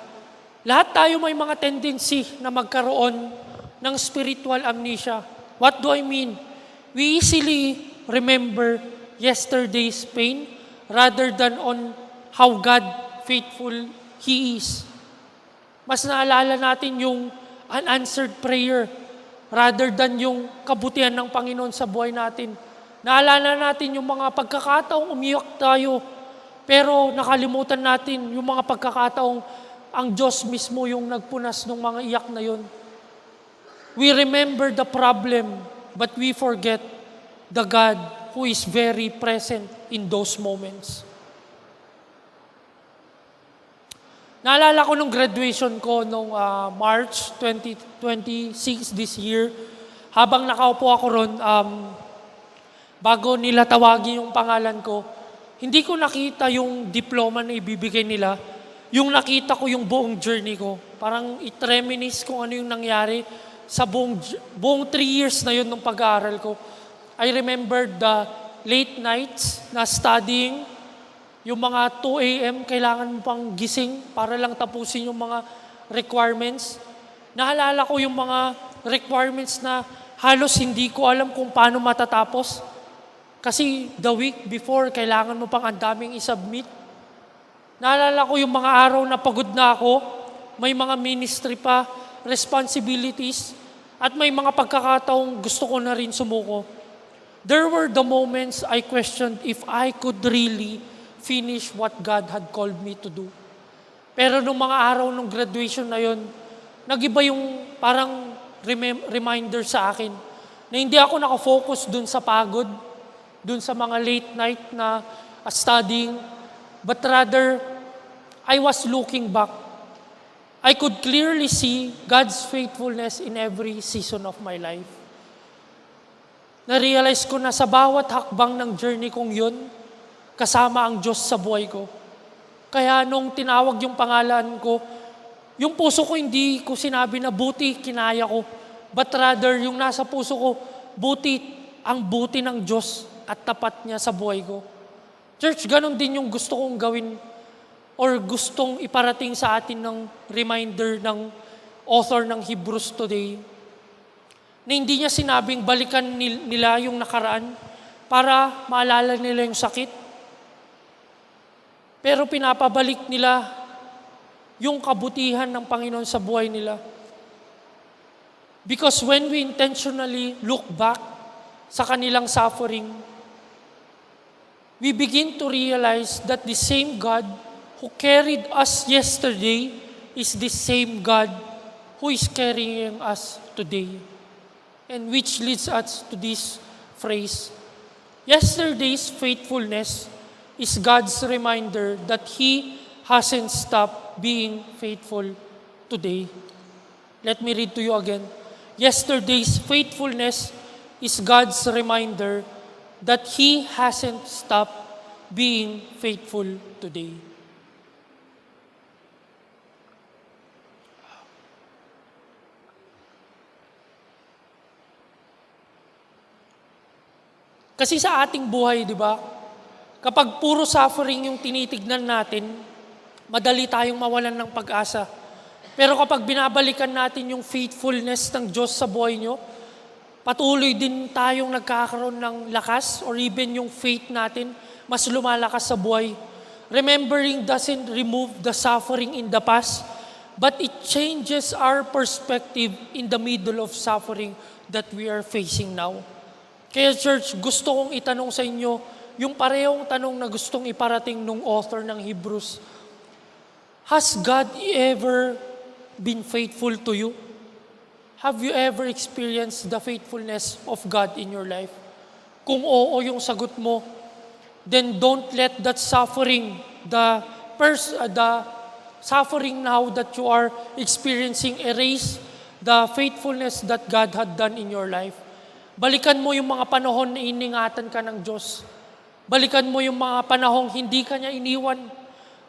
lahat tayo may mga tendency na magkaroon ng spiritual amnesia. What do I mean? We easily remember yesterday's pain rather than on how God faithful He is. Mas naalala natin yung unanswered prayer rather than yung kabutihan ng Panginoon sa buhay natin. Naalala natin yung mga pagkakataong umiyak tayo, pero nakalimutan natin yung mga pagkakataong ang Diyos mismo yung nagpunas ng mga iyak na yun. We remember the problem, but we forget the God who is very present in those moments. Naalala ko nung graduation ko nung March 2026 this year, habang nakaupo ako ron, bago nila tawagin yung pangalan ko, hindi ko nakita yung diploma na ibibigay nila. Yung nakita ko yung buong journey ko. Parang i-reminisce kung ano yung nangyari sa buong 3 years na yun ng pag-aaral ko. I remember the late nights na studying. Yung mga 2 a.m. kailangan mo pang gising para lang tapusin yung mga requirements. Naalala ko yung mga requirements na halos hindi ko alam kung paano matatapos. Kasi the week before, kailangan mo pang ang daming isubmit. Naalala ko yung mga araw na pagod na ako, may mga ministry pa, responsibilities, at may mga pagkakataong gusto ko na rin sumuko. There were the moments I questioned if I could really finish what God had called me to do. Pero nung mga araw ng graduation na yon, nagiba yung parang reminder sa akin na hindi ako nakafocus dun sa pagod, dun sa mga late night na studying, but rather, I was looking back. I could clearly see God's faithfulness in every season of my life. Na-realize ko na sa bawat hakbang ng journey kong yun, kasama ang Diyos sa buhay ko. Kaya nung tinawag yung pangalan ko, yung puso ko hindi ko sinabi na buti, kinaya ko. But rather, yung nasa puso ko, buti, ang buti ng Diyos at tapat niya sa buhay ko. Church, ganun din yung gusto kong gawin or gustong iparating sa atin ng reminder ng author ng Hebrews today. Na hindi niya sinabing balikan nila yung nakaraan para maalala nila yung sakit. Pero pinapabalik nila yung kabutihan ng Panginoon sa buhay nila. Because when we intentionally look back sa kanilang suffering, we begin to realize that the same God who carried us yesterday is the same God who is carrying us today. And which leads us to this phrase, yesterday's faithfulness is God's reminder that He hasn't stopped being faithful today. Let me read to you again. Yesterday's faithfulness is God's reminder that He hasn't stopped being faithful today. Kasi sa ating buhay, di ba? Kapag puro suffering yung tinitignan natin, madali tayong mawalan ng pag-asa. Pero kapag binabalikan natin yung faithfulness ng Diyos sa buhay nyo, patuloy din tayong nagkakaroon ng lakas or even yung faith natin, mas lumalakas sa buhay. Remembering doesn't remove the suffering in the past, but it changes our perspective in the middle of suffering that we are facing now. Kaya church, gusto kong itanong sa inyo yung parehong tanong na gustong iparating nung author ng Hebrews. Has God ever been faithful to you? Have you ever experienced the faithfulness of God in your life? Kung oo yung sagot mo, then don't let that suffering, the suffering now that you are experiencing, erase the faithfulness that God had done in your life. Balikan mo yung mga panahon na iningatan ka ng Diyos. Balikan mo yung mga panahong hindi ka niya iniwan.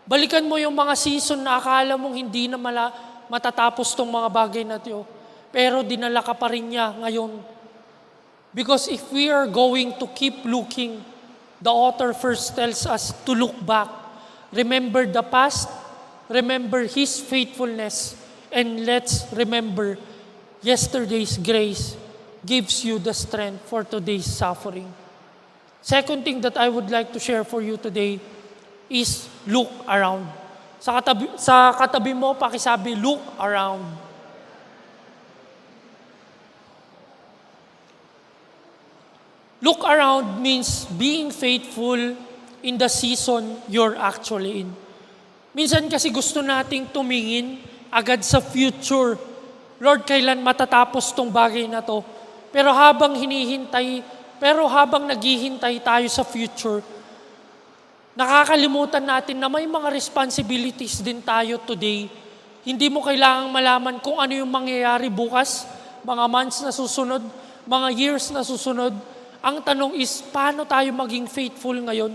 Balikan mo yung mga season na akala mong hindi na matatapos tong mga bagay na ito. Pero dinala ka pa rin niya ngayon. Because if we are going to keep looking, the author first tells us to look back. Remember the past, remember His faithfulness, and let's remember yesterday's grace gives you the strength for today's suffering. Second thing that I would like to share for you today is look around. Sa katabi mo, pakisabi, look around. Look around means being faithful in the season you're actually in. Minsan kasi gusto nating tumingin agad sa future. Lord, kailan matatapos tong bagay na to? Pero habang naghihintay tayo sa future, nakakalimutan natin na may mga responsibilities din tayo today. Hindi mo kailangang malaman kung ano yung mangyayari bukas, mga months na susunod, mga years na susunod. Ang tanong is, paano tayo maging faithful ngayon?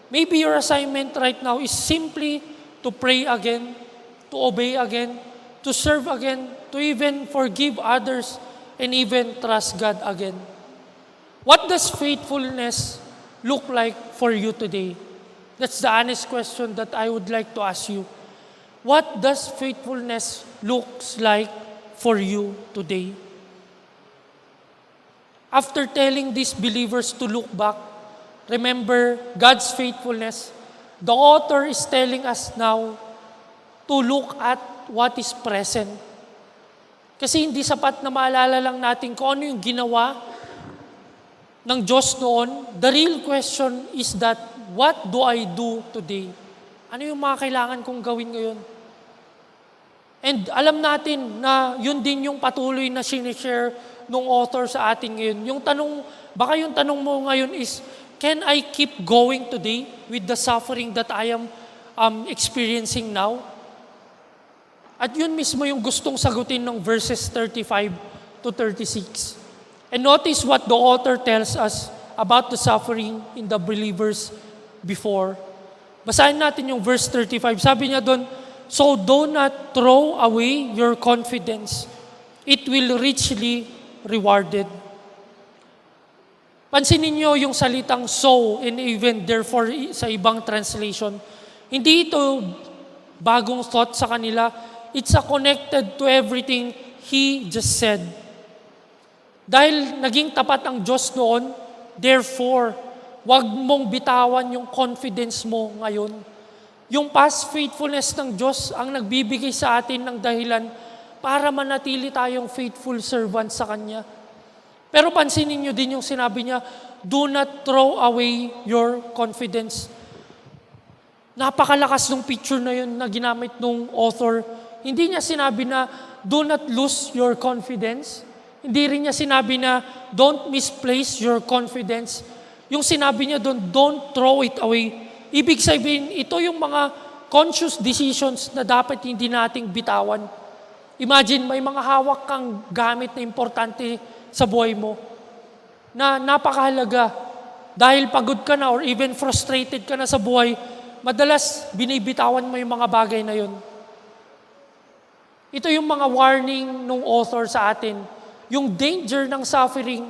Maybe your assignment right now is simply to pray again, to obey again, to serve again, to even forgive others, and even trust God again. What does faithfulness look like for you today? That's the honest question that I would like to ask you. What does faithfulness looks like for you today? After telling these believers to look back, remember God's faithfulness, the author is telling us now to look at what is present. Kasi hindi sapat na maalala lang natin kung ano yung ginawa ng Diyos noon. The real question is that, what do I do today? Ano yung mga kailangan kong gawin ngayon? And alam natin na yun din yung patuloy na sinishare ng author sa atin ngayon. Baka yung tanong mo ngayon is, can I keep going today with the suffering that I am experiencing now? At yun mismo yung gustong sagutin ng verses 35 to 36. And notice what the author tells us about the suffering in the believers before. Basahin natin yung verse 35. Sabi niya doon, so do not throw away your confidence. It will richly rewarded. Pansinin niyo yung salitang so and even therefore sa ibang translation. Hindi ito bagong thought sa kanila. It's connected to everything He just said. Dahil naging tapat ang Diyos noon, therefore, wag mong bitawan yung confidence mo ngayon. Yung past faithfulness ng Diyos ang nagbibigay sa atin ng dahilan para manatili tayong faithful servant sa Kanya. Pero pansinin niyo din yung sinabi niya, do not throw away your confidence. Napakalakas ng picture na yun na ginamit ng author. Hindi niya sinabi na, do not lose your confidence. Hindi rin niya sinabi na, don't misplace your confidence. Yung sinabi niya doon, don't throw it away. Ibig sabihin, ito yung mga conscious decisions na dapat hindi nating bitawan. Imagine, may mga hawak kang gamit na importante sa buhay mo na napakahalaga. Dahil pagod ka na or even frustrated ka na sa buhay, madalas binibitawan mo yung mga bagay na yun. Ito yung mga warning ng author sa atin. Yung danger ng suffering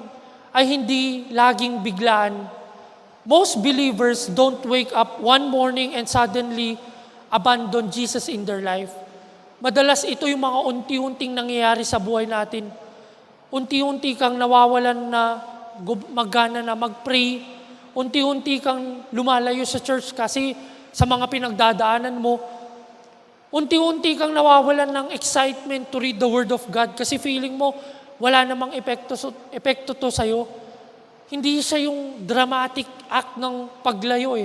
ay hindi laging biglaan. Most believers don't wake up one morning and suddenly abandon Jesus in their life. Madalas ito yung mga unti-unting nangyayari sa buhay natin. Unti-unti kang nawawalan na maggana na mag-pray. Unti-unti kang lumalayo sa church kasi sa mga pinagdadaanan mo. Unti-unti kang nawawalan ng excitement to read the Word of God kasi feeling mo wala namang epekto to sa'yo. Hindi siya yung dramatic act ng paglayo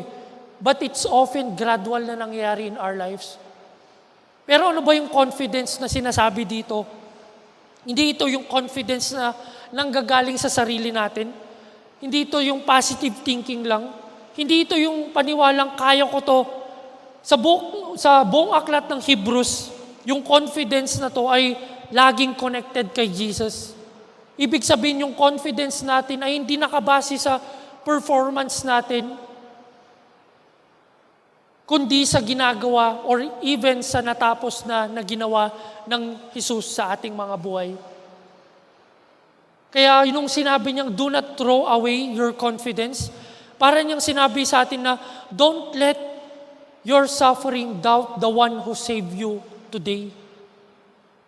but it's often gradual na nangyayari in our lives. Pero ano ba yung confidence na sinasabi dito? Hindi ito yung confidence na nanggagaling sa sarili natin. Hindi ito yung positive thinking lang. Hindi ito yung paniwalang kaya ko to. Sa buong aklat ng Hebrews, yung confidence na to ay laging connected kay Jesus. Ibig sabihin yung confidence natin ay hindi nakabase sa performance natin. kundi sa ginagawa or even sa natapos na ginawa ng Jesus sa ating mga buhay. Kaya yung sinabi niyang, do not throw away your confidence, para niyang sinabi sa atin na, don't let your suffering doubt the one who saved you today.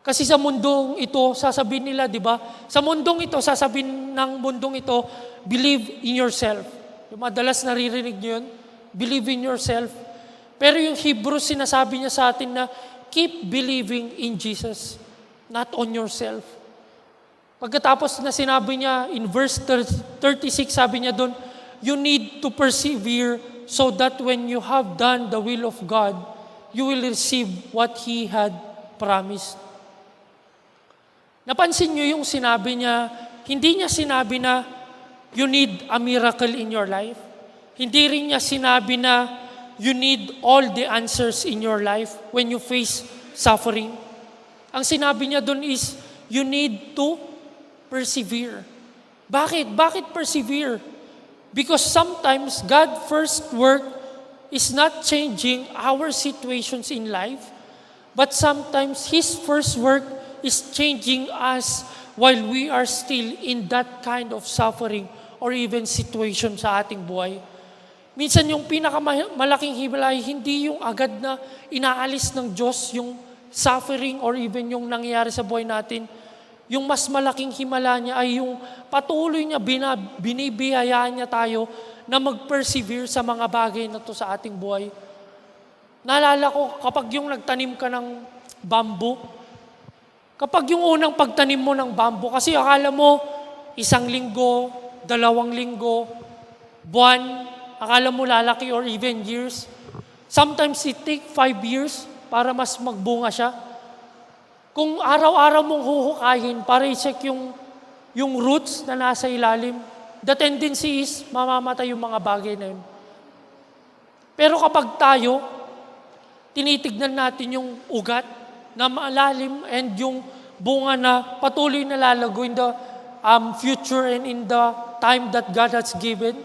Kasi sa mundong ito, sasabihin nila, di ba? Sa mundong ito, sasabihin ng mundong ito, believe in yourself. Yung madalas naririnig niyo yun, believe in yourself. Pero yung Hebrews, sinasabi niya sa atin na, keep believing in Jesus, not on yourself. Pagkatapos na sinabi niya, in verse 36, sabi niya doon, you need to persevere so that when you have done the will of God, you will receive what He had promised. Napansin niyo yung sinabi niya, hindi niya sinabi na you need a miracle in your life. Hindi rin niya sinabi na you need all the answers in your life when you face suffering. Ang sinabi niya doon is, you need to persevere. Bakit? Bakit persevere? Because sometimes God first work is not changing our situations in life, but sometimes His first work is changing us while we are still in that kind of suffering or even situation sa ating buhay. Minsan yung pinakamalaking hiwalay, hindi yung agad na inaalis ng Diyos yung suffering or even yung nangyayari sa buhay natin. Yung mas malaking himala niya ay yung patuloy niya, binibiyayaan niya tayo na mag-persevere sa mga bagay na to sa ating buhay. Naalala ko, kapag yung nagtanim ka ng bamboo, kapag yung unang pagtanim mo ng bamboo, kasi akala mo 1 linggo, 2 linggo, buwan, akala mo lalaki or even years. Sometimes it take 5 years para mas magbunga siya. Kung araw-araw mong huhukayin para i-check yung roots na nasa ilalim, the tendency is mamamatay yung mga bagay na yun. Pero kapag tayo, tinitignan natin yung ugat na malalim and yung bunga na patuloy na lalago in the future and in the time that God has given.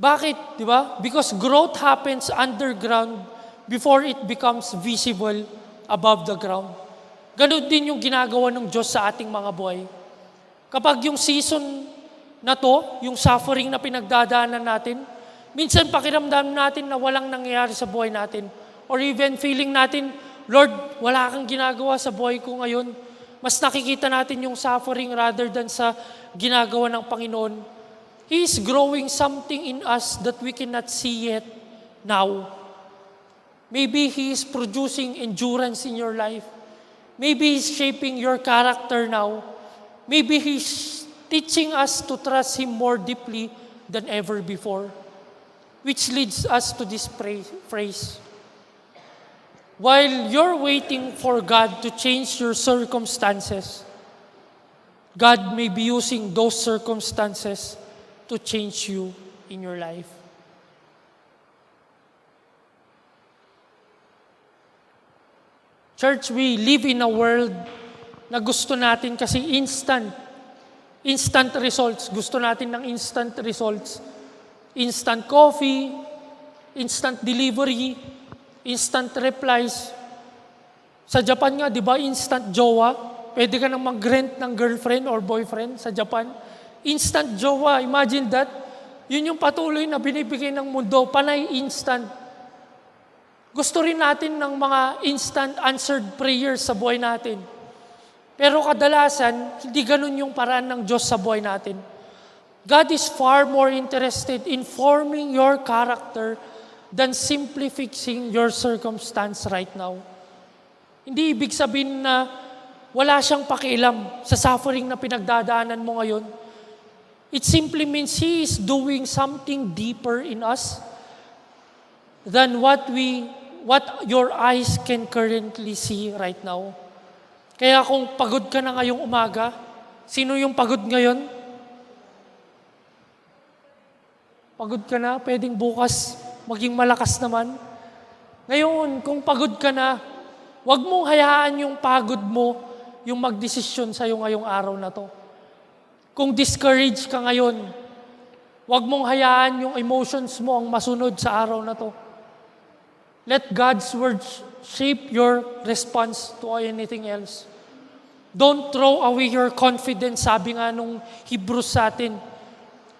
Bakit? Di ba? Because growth happens underground before it becomes visible above the ground. Ganun din yung ginagawa ng Diyos sa ating mga buhay. Kapag yung season na to, yung suffering na pinagdadaanan natin, minsan pakiramdam natin na walang nangyayari sa buhay natin. Or even feeling natin, Lord, wala kang ginagawa sa buhay ko ngayon. Mas nakikita natin yung suffering rather than sa ginagawa ng Panginoon. He is growing something in us that we cannot see yet now. Maybe He is producing endurance in your life. Maybe He's shaping your character now. Maybe He's teaching us to trust Him more deeply than ever before. Which leads us to this phrase. While you're waiting for God to change your circumstances, God may be using those circumstances to change you in your life. Church, we live in a world na gusto natin kasi instant results. Gusto natin ng instant results. Instant coffee, instant delivery, instant replies. Sa Japan nga, di ba, instant jowa. Pwede ka nang mag-rent ng girlfriend or boyfriend sa Japan. Instant jowa, imagine that. Yun yung patuloy na binibigay ng mundo, panay instant. Gusto rin natin ng mga instant answered prayers sa buhay natin. Pero kadalasan, hindi ganun yung paraan ng Diyos sa buhay natin. God is far more interested in forming your character than simply fixing your circumstance right now. Hindi ibig sabihin na wala siyang pakialam sa suffering na pinagdadaanan mo ngayon. It simply means He is doing something deeper in us than what your eyes can currently see right now. Kaya kung pagod ka na ngayong umaga, sino yung pagod ngayon? Pagod ka na, pwedeng bukas maging malakas naman. Ngayon, kung pagod ka na, huwag mong hayaan yung pagod mo yung magdesisyon sa'yo ngayong araw na to. Kung discouraged ka ngayon, huwag mong hayaan yung emotions mo ang masunod sa araw na to. Let God's word shape your response to anything else. Don't throw away your confidence, sabi nga nung Hebrews sa atin.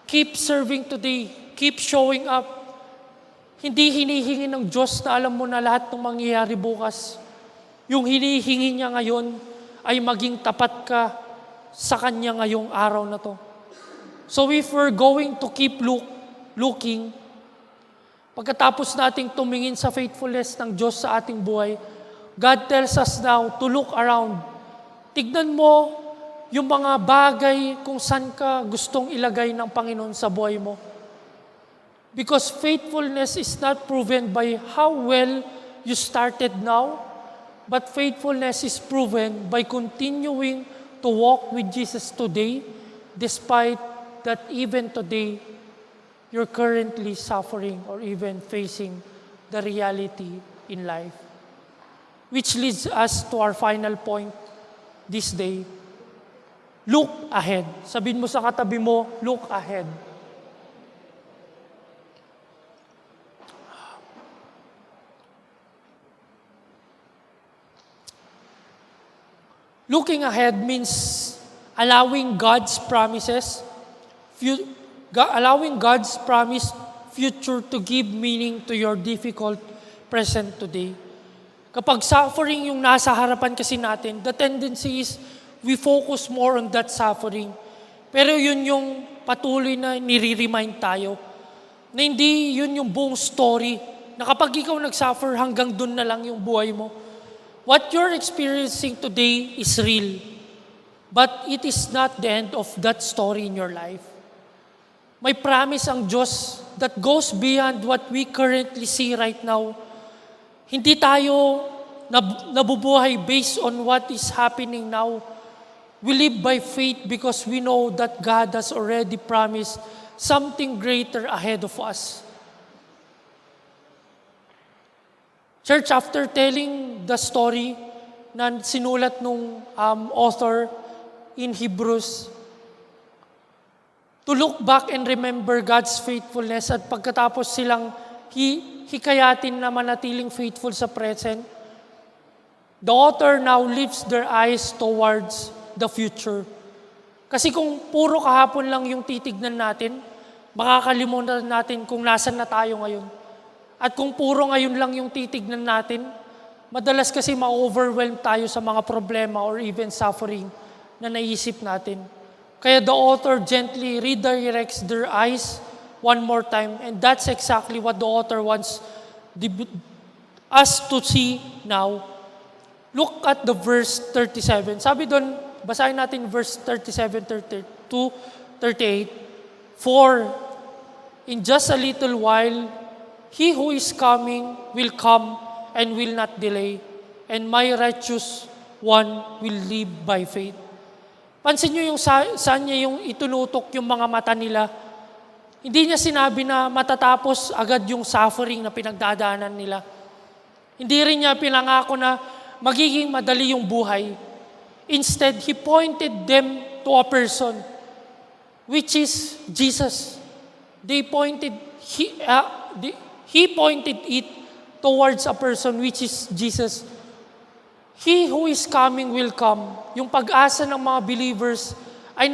Keep serving today. Keep showing up. Hindi hinihingi ng Diyos na alam mo na lahat ng mangyayari bukas. Yung hinihingi niya ngayon ay maging tapat ka sa Kanya ngayong araw na to. So if we're going to keep looking, pagkatapos nating tumingin sa faithfulness ng Diyos sa ating buhay, God tells us now to look around. Tignan mo yung mga bagay kung saan ka gustong ilagay ng Panginoon sa buhay mo. Because faithfulness is not proven by how well you started now, but faithfulness is proven by continuing to walk with Jesus today, despite that even today, you're currently suffering or even facing the reality in life. Which leads us to our final point this day. Look ahead. Sabihin mo sa katabi mo, look ahead. Looking ahead means allowing God's promises, allowing God's promised future to give meaning to your difficult present today. Kapag suffering yung nasa harapan kasi natin, the tendency is we focus more on that suffering. Pero yun yung patuloy na nire-remind tayo na hindi yun yung buong story, na kapag ikaw nag-suffer, hanggang dun na lang yung buhay mo. What you're experiencing today is real, but it is not the end of that story in your life. May promise ang Diyos that goes beyond what we currently see right now. Hindi tayo nabubuhay based on what is happening now. We live by faith because we know that God has already promised something greater ahead of us. Church, after telling the story na sinulat nung author in Hebrews, to look back and remember God's faithfulness at pagkatapos silang hikayatin na manatiling faithful sa present, the author now lifts their eyes towards the future. Kasi kung puro kahapon lang yung titignan natin, makakalimutan natin kung nasan na tayo ngayon. At kung puro ngayon lang yung titignan natin, madalas kasi ma-overwhelm tayo sa mga problema or even suffering na naisip natin. Kaya the author gently redirects their eyes one more time, and that's exactly what the author wants us to see now. Look at the verse 37. Sabi doon, basahin natin verse 37 to 38. For in just a little while, He who is coming will come and will not delay, and my righteous one will live by faith. Pansin nyo yung saan niya yung itunutok yung mga mata nila. Hindi niya sinabi na matatapos agad yung suffering na pinagdadaanan nila. Hindi rin niya pinangako na magiging madali yung buhay. Instead, He pointed them to a person, which is Jesus. He pointed it towards a person, which is Jesus. He who is coming will come. Yung pag-asa ng mga believers ay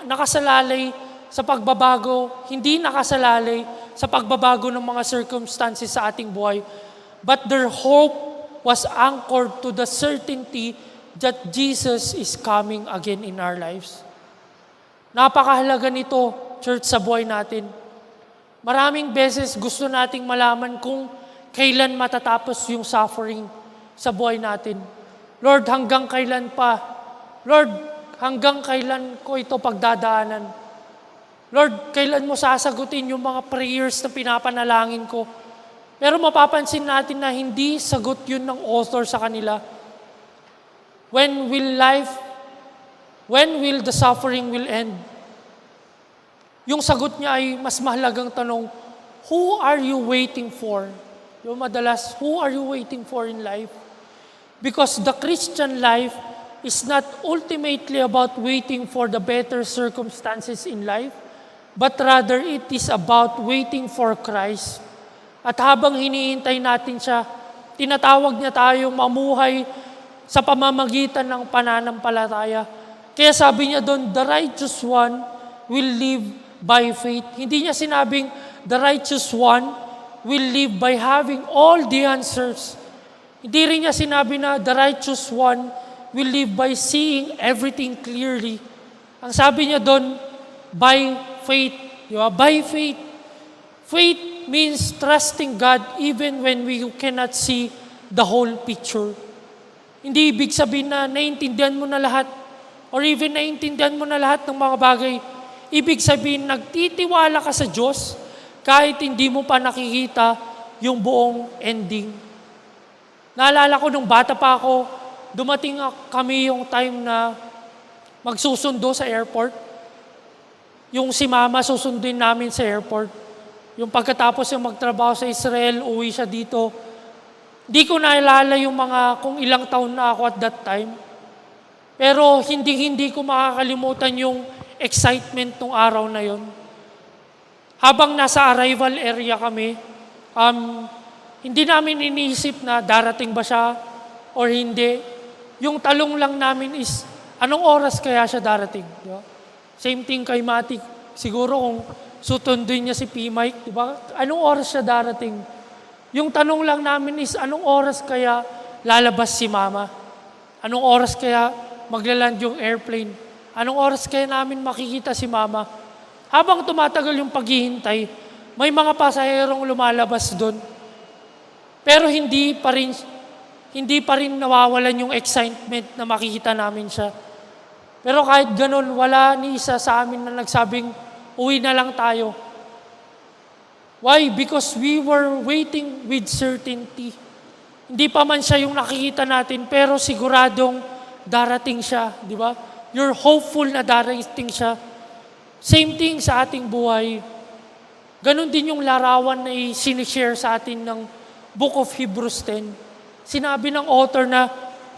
nakasalalay sa pagbabago, hindi nakasalalay sa pagbabago ng mga circumstances sa ating buhay. But their hope was anchored to the certainty that Jesus is coming again in our lives. Napakahalaga nito, church, sa buhay natin. Maraming beses gusto nating malaman kung kailan matatapos yung suffering sa buhay natin. Lord, hanggang kailan pa? Lord, hanggang kailan ko ito pagdadaanan? Lord, kailan mo sasagutin yung mga prayers na pinapanalangin ko? Pero mapapansin natin na hindi sagot yun ng author sa kanila. When will the suffering will end? Yung sagot niya ay mas mahalagang tanong, who are you waiting for? Yung madalas, who are you waiting for in life? Because the Christian life is not ultimately about waiting for the better circumstances in life, but rather it is about waiting for Christ. At habang hinihintay natin siya, tinatawag niya tayong mamuhay sa pamamagitan ng pananampalataya. Kaya sabi niya doon, the righteous one will live by faith. Hindi niya sinabing, the righteous one will live by having all the answers. Hindi rin niya sinabi na the righteous one will live by seeing everything clearly. Ang sabi niya doon, by faith. By faith. Faith means trusting God even when we cannot see the whole picture. Hindi ibig sabihin na naiintindihan mo na lahat or even naiintindihan mo na lahat ng mga bagay. Ibig sabihin, nagtitiwala ka sa Diyos kahit hindi mo pa nakikita yung buong ending. Naalala ko nung bata pa ako, dumating kami yung time na magsusundo sa airport. Yung si mama susunduin namin sa airport. Yung pagkatapos yung magtrabaho sa Israel, uwi siya dito. Di ko naalala yung mga kung ilang taon na ako at that time. Pero hindi ko makakalimutan yung excitement ng araw na yon. Habang nasa arrival area kami, hindi namin iniisip na darating ba siya or hindi. Yung talong lang namin is, anong oras kaya siya darating? Diba? Same thing kay Mati. Siguro kung sutunduin niya si P. Mike, diba? Anong oras siya darating? Yung tanong lang namin is, anong oras kaya lalabas si Mama? Anong oras kaya maglaland yung airplane? Anong oras kaya namin makikita si Mama? Habang tumatagal yung paghihintay, may mga pasaherong lumalabas doon. Pero hindi pa rin nawawalan yung excitement na makikita namin siya. Pero kahit ganun, wala ni isa sa amin na nagsabing, uwi na lang tayo. Why? Because we were waiting with certainty. Hindi pa man siya yung nakikita natin, pero siguradong darating siya, di ba? You're hopeful na darating siya. Same thing sa ating buhay. Ganon din yung larawan na sinishare sa atin ng Book of Hebrews 10. Sinabi ng author na,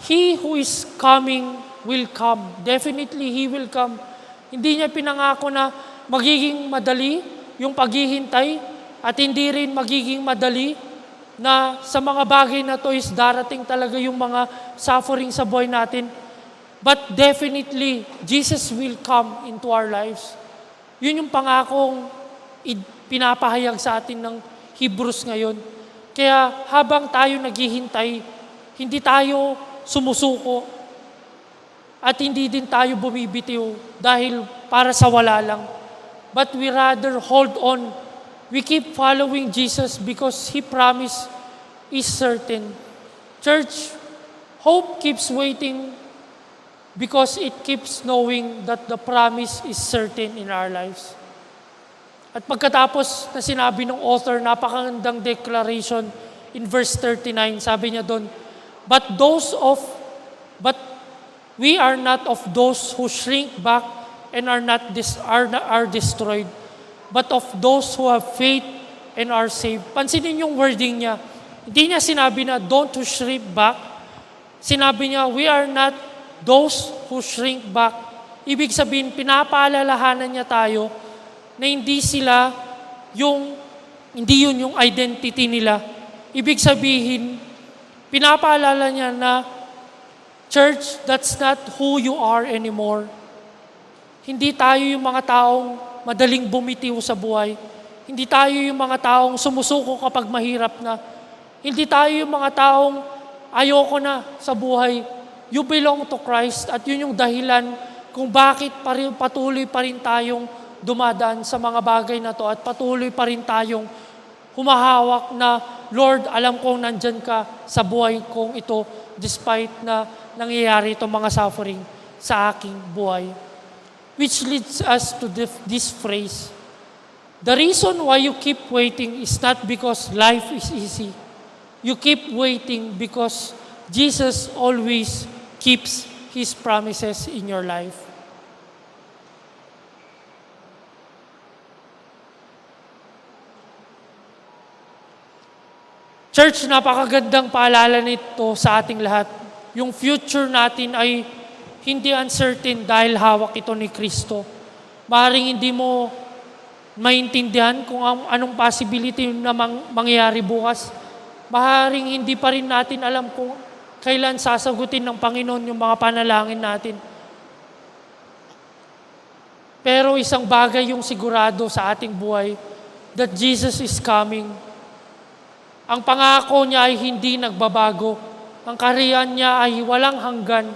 He who is coming will come. Definitely, He will come. Hindi niya pinangako na magiging madali yung paghihintay at hindi rin magiging madali na sa mga bagay na to is darating talaga yung mga suffering sa buhay natin. But definitely, Jesus will come into our lives. Yun yung pangakong pinapahayag sa atin ng Hebrews ngayon. Kaya habang tayo naghihintay, hindi tayo sumusuko at hindi din tayo bumibitiw dahil para sa wala lang. But we rather hold on. We keep following Jesus because He promised is certain. Church, hope keeps waiting because it keeps knowing that the promise is certain in our lives. At pagkatapos na sinabi ng author, napakagandang declaration in verse 39, sabi niya doon, But we are not of those who shrink back and are destroyed, but of those who have faith and are saved. Pansinin yung wording niya. Hindi niya sinabi na don't to shrink back. Sinabi niya, we are not those who shrink back. Ibig sabihin, pinapaalalahanan niya tayo na hindi yun yung identity nila. Ibig sabihin, pinapaalala niya na, church, that's not who you are anymore. Hindi tayo yung mga taong madaling bumitiw sa buhay. Hindi tayo yung mga taong sumusuko kapag mahirap na. Hindi tayo yung mga taong ayoko na sa buhay. You belong to Christ at yun yung dahilan kung bakit patuloy pa rin tayong dumadaan sa mga bagay na to at patuloy pa rin tayong humahawak na, Lord, alam kong nandyan ka sa buhay kong ito despite na nangyayari itong mga suffering sa aking buhay. Which leads us to this phrase, the reason why you keep waiting is not because life is easy. You keep waiting because Jesus always keeps His promises in your life. Church, napakagandang paalala nito sa ating lahat. Yung future natin ay hindi uncertain dahil hawak ito ni Kristo. Maaaring hindi mo maintindihan kung anong possibility na mangyayari bukas. maaaring hindi pa rin natin alam kung kailan sasagutin ng Panginoon yung mga panalangin natin. Pero isang bagay yung sigurado sa ating buhay, that Jesus is coming. Ang pangako niya ay hindi nagbabago. Ang kaharian niya ay walang hanggan.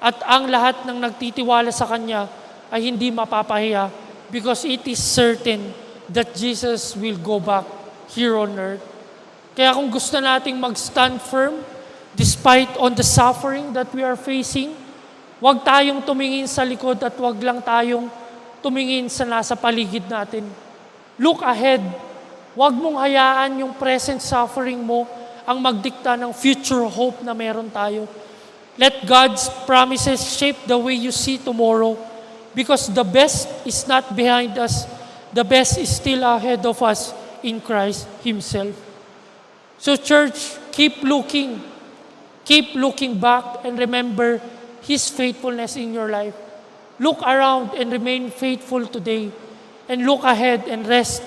At ang lahat ng nagtitiwala sa Kanya ay hindi mapapahiya because it is certain that Jesus will go back here on earth. Kaya kung gusto nating mag-stand firm, despite on the suffering that we are facing, huwag tayong tumingin sa likod at huwag lang tayong tumingin sa nasa paligid natin. Look ahead. Huwag mong hayaan yung present suffering mo ang magdikta ng future hope na meron tayo. Let God's promises shape the way you see tomorrow because the best is not behind us. The best is still ahead of us in Christ Himself. So church, keep looking back and remember His faithfulness in your life. Look around and remain faithful today and look ahead and rest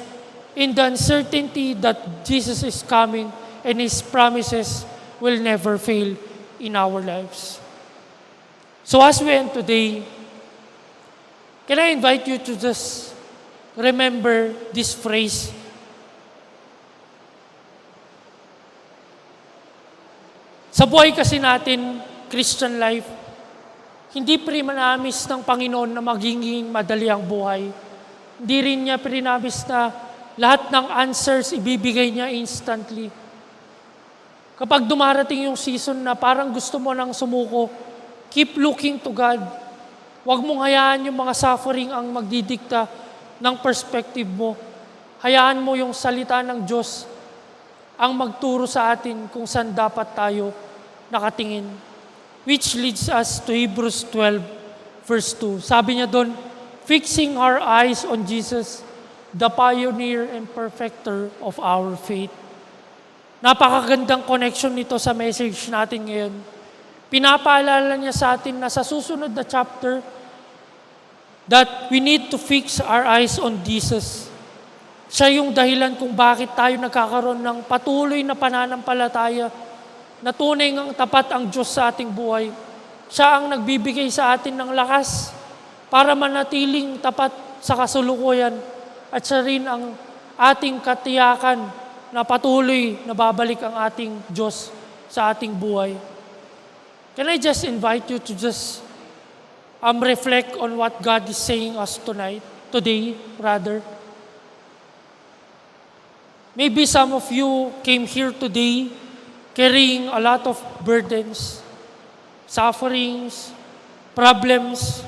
in the uncertainty that Jesus is coming and His promises will never fail in our lives. So as we end today, can I invite you to just remember this phrase? Sa buhay kasi natin, Christian life, hindi prinamis ng Panginoon na magiging madali ang buhay. Hindi rin niya prinamis na lahat ng answers ibibigay niya instantly. Kapag dumarating yung season na parang gusto mo nang sumuko, keep looking to God. Huwag mong hayaan yung mga suffering ang magdidikta ng perspective mo. Hayaan mo yung salita ng Diyos ang magturo sa atin kung saan dapat tayo nakatingin. Which leads us to Hebrews 12, verse 2. Sabi niya doon, fixing our eyes on Jesus, the pioneer and perfecter of our faith. Napakagandang connection nito sa message natin ngayon. Pinapaalala niya sa atin na sa susunod na chapter that we need to fix our eyes on Jesus. Siya yung dahilan kung bakit tayo nagkakaroon ng patuloy na pananampalataya na tunay ngang tapat ang Diyos sa ating buhay. Siya ang nagbibigay sa atin ng lakas para manatiling tapat sa kasulukuyan at siya rin ang ating katiyakan na patuloy na babalik ang ating Diyos sa ating buhay. Can I just invite you to just reflect on what God is saying us today. Maybe some of you came here today carrying a lot of burdens, sufferings, problems.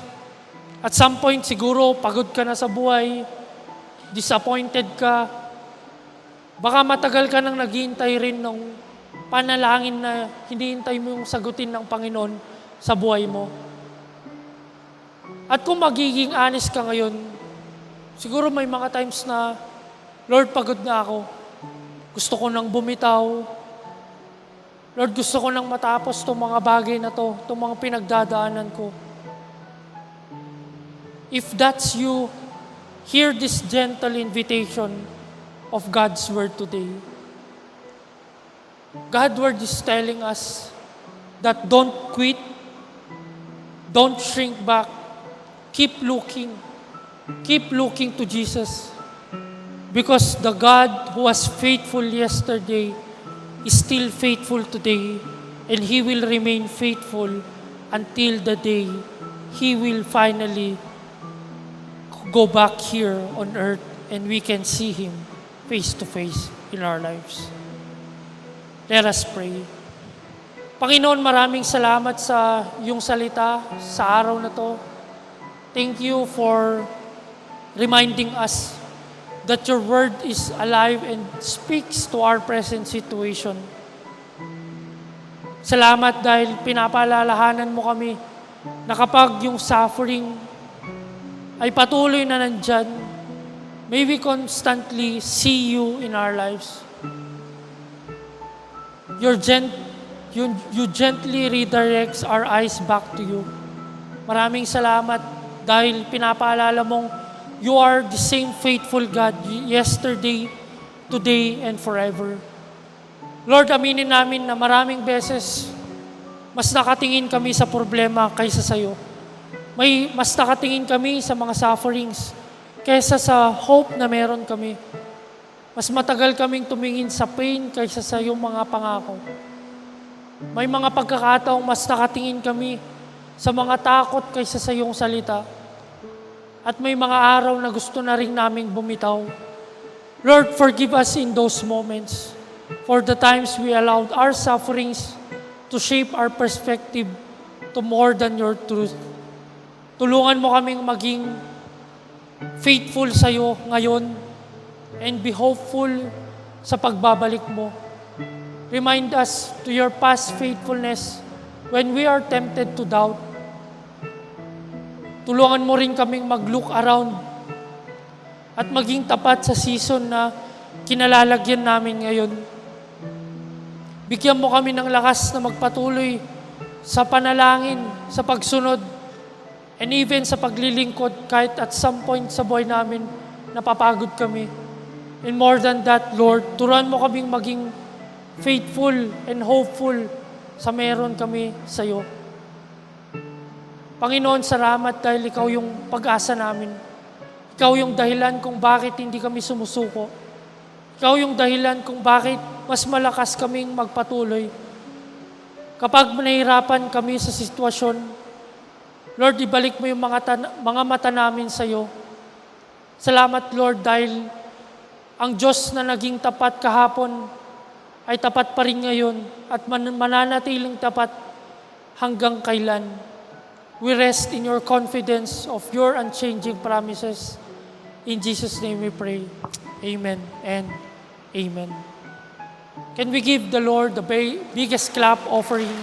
At some point siguro pagod ka na sa buhay, disappointed ka, baka matagal ka nang naghihintay rin ng panalangin na hinihintay mo yung sagutin ng Panginoon sa buhay mo. At kung magiging honest ka ngayon, siguro may mga times na, Lord, pagod na ako. Gusto ko nang bumitaw. Lord, gusto ko nang matapos itong mga bagay na to, itong mga pinagdadaanan ko. If that's you, hear this gentle invitation of God's Word today. God's Word is telling us that don't quit, don't shrink back, keep looking to Jesus. Because the God who was faithful yesterday is still faithful today, and He will remain faithful until the day He will finally go back here on earth and we can see Him face to face in our lives. Let us pray. Panginoon, maraming salamat sa iyong salita sa araw na to. Thank you for reminding us that your word is alive and speaks to our present situation. Salamat dahil pinapaalalahanan mo kami na kapag yung suffering ay patuloy na nandyan, may we constantly see you in our lives. You gently redirects our eyes back to you. Maraming salamat dahil pinapaalala mong you are the same faithful God yesterday, today, and forever. Lord, aminin namin na maraming beses, mas nakatingin kami sa problema kaysa sa'yo. Mas nakatingin kami sa mga sufferings kaysa sa hope na meron kami. Mas matagal kaming tumingin sa pain kaysa sa iyong mga pangako. May mga pagkakataong mas nakatingin kami sa mga takot kaysa sa iyong salita. At may mga araw na gusto na rin naming bumitaw. Lord, forgive us in those moments for the times we allowed our sufferings to shape our perspective to more than your truth. Tulungan mo kaming maging faithful sa iyo ngayon and be hopeful sa pagbabalik mo. Remind us to your past faithfulness when we are tempted to doubt. Tulungan mo rin kaming mag-look around at maging tapat sa season na kinalalagyan namin ngayon. Bigyan mo kami ng lakas na magpatuloy sa panalangin, sa pagsunod, and even sa paglilingkod kahit at some point sa buhay namin napapagod kami. And more than that, Lord, turuan mo kaming maging faithful and hopeful sa meron kami sa iyo. Panginoon, salamat dahil ikaw yung pag-asa namin. Ikaw yung dahilan kung bakit hindi kami sumusuko. Ikaw yung dahilan kung bakit mas malakas kaming magpatuloy. Kapag nahihirapan kami sa sitwasyon, Lord, ibalik mo yung mga mata namin sa iyo. Salamat, Lord, dahil ang Diyos na naging tapat kahapon ay tapat pa rin ngayon at mananatiling tapat hanggang kailan. We rest in your confidence of your unchanging promises. In Jesus' name we pray. Amen and amen. Can we give the Lord the biggest clap offering?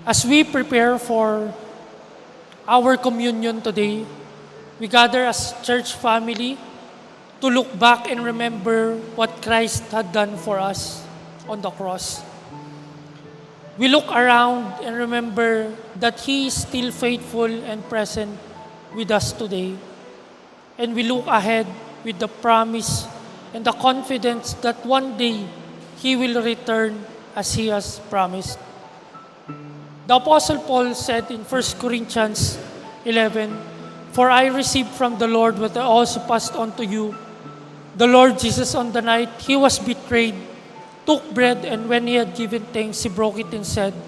As we prepare for our communion today, we gather as church family to look back and remember what Christ had done for us on the cross. We look around and remember that He is still faithful and present with us today. And we look ahead with the promise and the confidence that one day He will return as He has promised. The Apostle Paul said in 1 Corinthians 11, "For I received from the Lord what I also passed on to you. The Lord Jesus, on the night He was betrayed, took bread, and when He had given thanks, He broke it and said,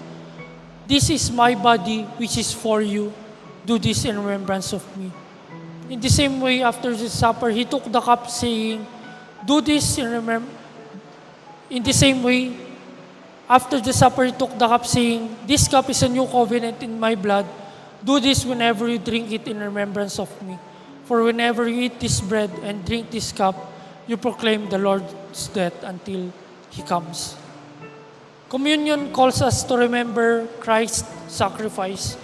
'This is my body, which is for you. Do this in remembrance of me.' In the same way, after the supper, He took the cup, saying, 'Do this in In the same way, after the supper, He took the cup, saying, 'This cup is a new covenant in my blood. Do this whenever you drink it in remembrance of me. For whenever you eat this bread and drink this cup, you proclaim the Lord's death until He comes.'" Communion calls us to remember Christ's sacrifice,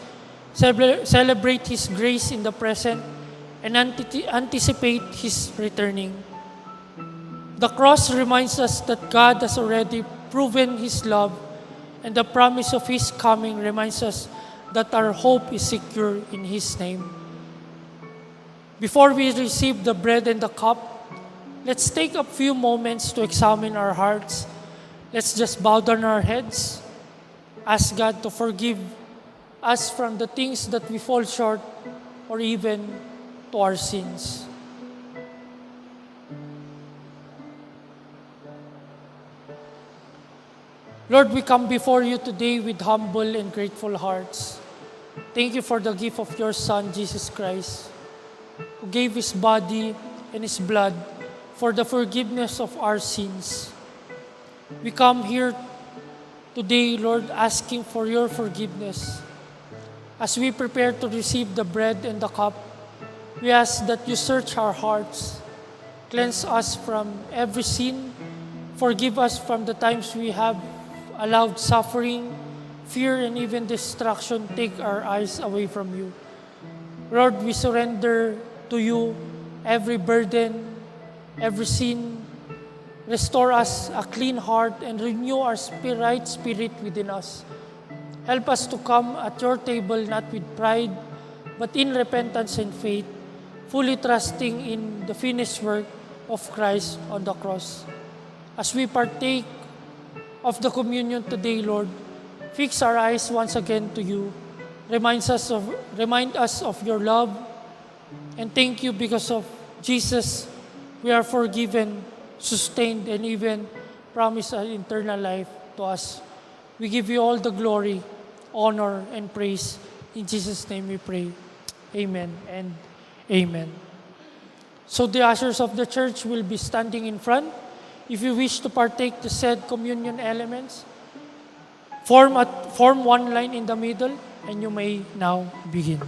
celebrate His grace in the present, and anticipate His returning. The cross reminds us that God has already proven His love, and the promise of His coming reminds us that our hope is secure in His name. Before we receive the bread and the cup, let's take a few moments to examine our hearts. Let's just bow down our heads, ask God to forgive us from the things that we fall short or even to our sins. Lord, we come before you today with humble and grateful hearts. Thank you for the gift of your Son, Jesus Christ, who gave His body and His blood for the forgiveness of our sins. We come here today, Lord, asking for your forgiveness. As we prepare to receive the bread and the cup, we ask that you search our hearts, cleanse us from every sin, forgive us from the times we have allowed suffering, fear, and even destruction take our eyes away from you. Lord, we surrender to you every burden, every sin. Restore us a clean heart and renew our right spirit within us. Help us to come at your table not with pride, but in repentance and faith, fully trusting in the finished work of Christ on the cross. As we partake of the communion today, Lord, fix our eyes once again to you. Remind us of your love, and thank you because of Jesus, we are forgiven, sustained, and even promise an eternal life to us. We give you all the glory, honor, and praise. In Jesus' name we pray. Amen and amen. So the ushers of the church will be standing in front. If you wish to partake the said communion elements, form one line in the middle, and you may now begin.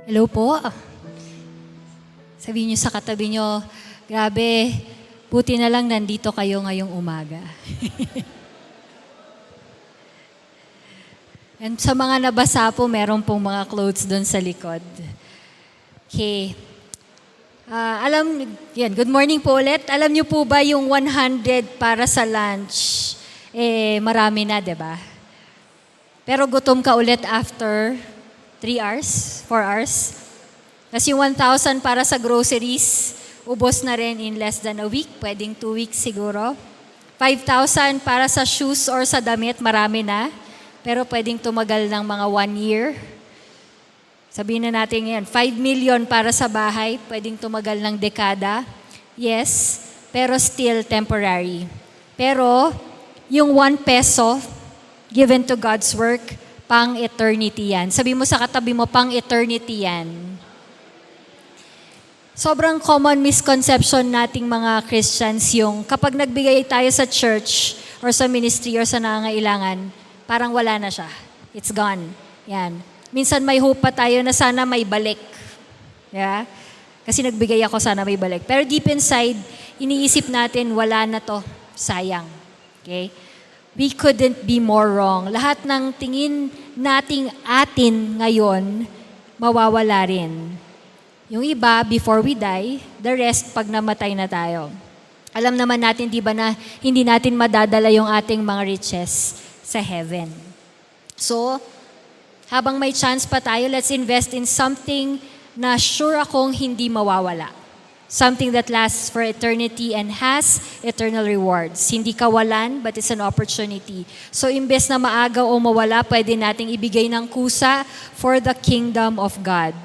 Hello po. Sabihin niyo sa katabi niyo, grabe, buti na lang nandito kayo ngayong umaga. And sa mga nabasa po, meron pong mga clothes doon sa likod. Okay. Good morning po ulit. Alam niyo po ba yung 100 para sa lunch, marami na, di ba? Pero gutom ka ulit after 3 hours, 4 hours. Kasi yung 1,000 para sa groceries, ubos na rin in less than a week. Pwedeng 2 weeks siguro. 5,000 para sa shoes or sa damit, marami na. Pero pwedeng tumagal ng mga 1 year. Sabihin na natin yan, 5 million para sa bahay, pwedeng tumagal ng dekada. Yes, pero still temporary. Pero yung 1 peso given to God's work, pang-eternity yan. Sabi mo sa katabi mo, pang-eternity yan. Sobrang common misconception nating mga Christians yung kapag nagbigay tayo sa church or sa ministry or sa nangangailangan, parang wala na siya. It's gone. Yan. Minsan may hope pa tayo na sana may balik. Yeah? Kasi nagbigay ako, sana may balik. Pero deep inside, iniisip natin, wala na to. Sayang. Okay? We couldn't be more wrong. Lahat ng tingin nating atin ngayon, mawawala rin. Yung iba, before we die, the rest, pag namatay na tayo. Alam naman natin, di ba, na hindi natin madadala yung ating mga riches sa heaven. So, habang may chance pa tayo, let's invest in something na sure akong hindi mawawala. Something that lasts for eternity and has eternal rewards. Hindi kawalan, but it's an opportunity. So, imbes na maaga o mawala, pwede nating ibigay ng kusa for the kingdom of God.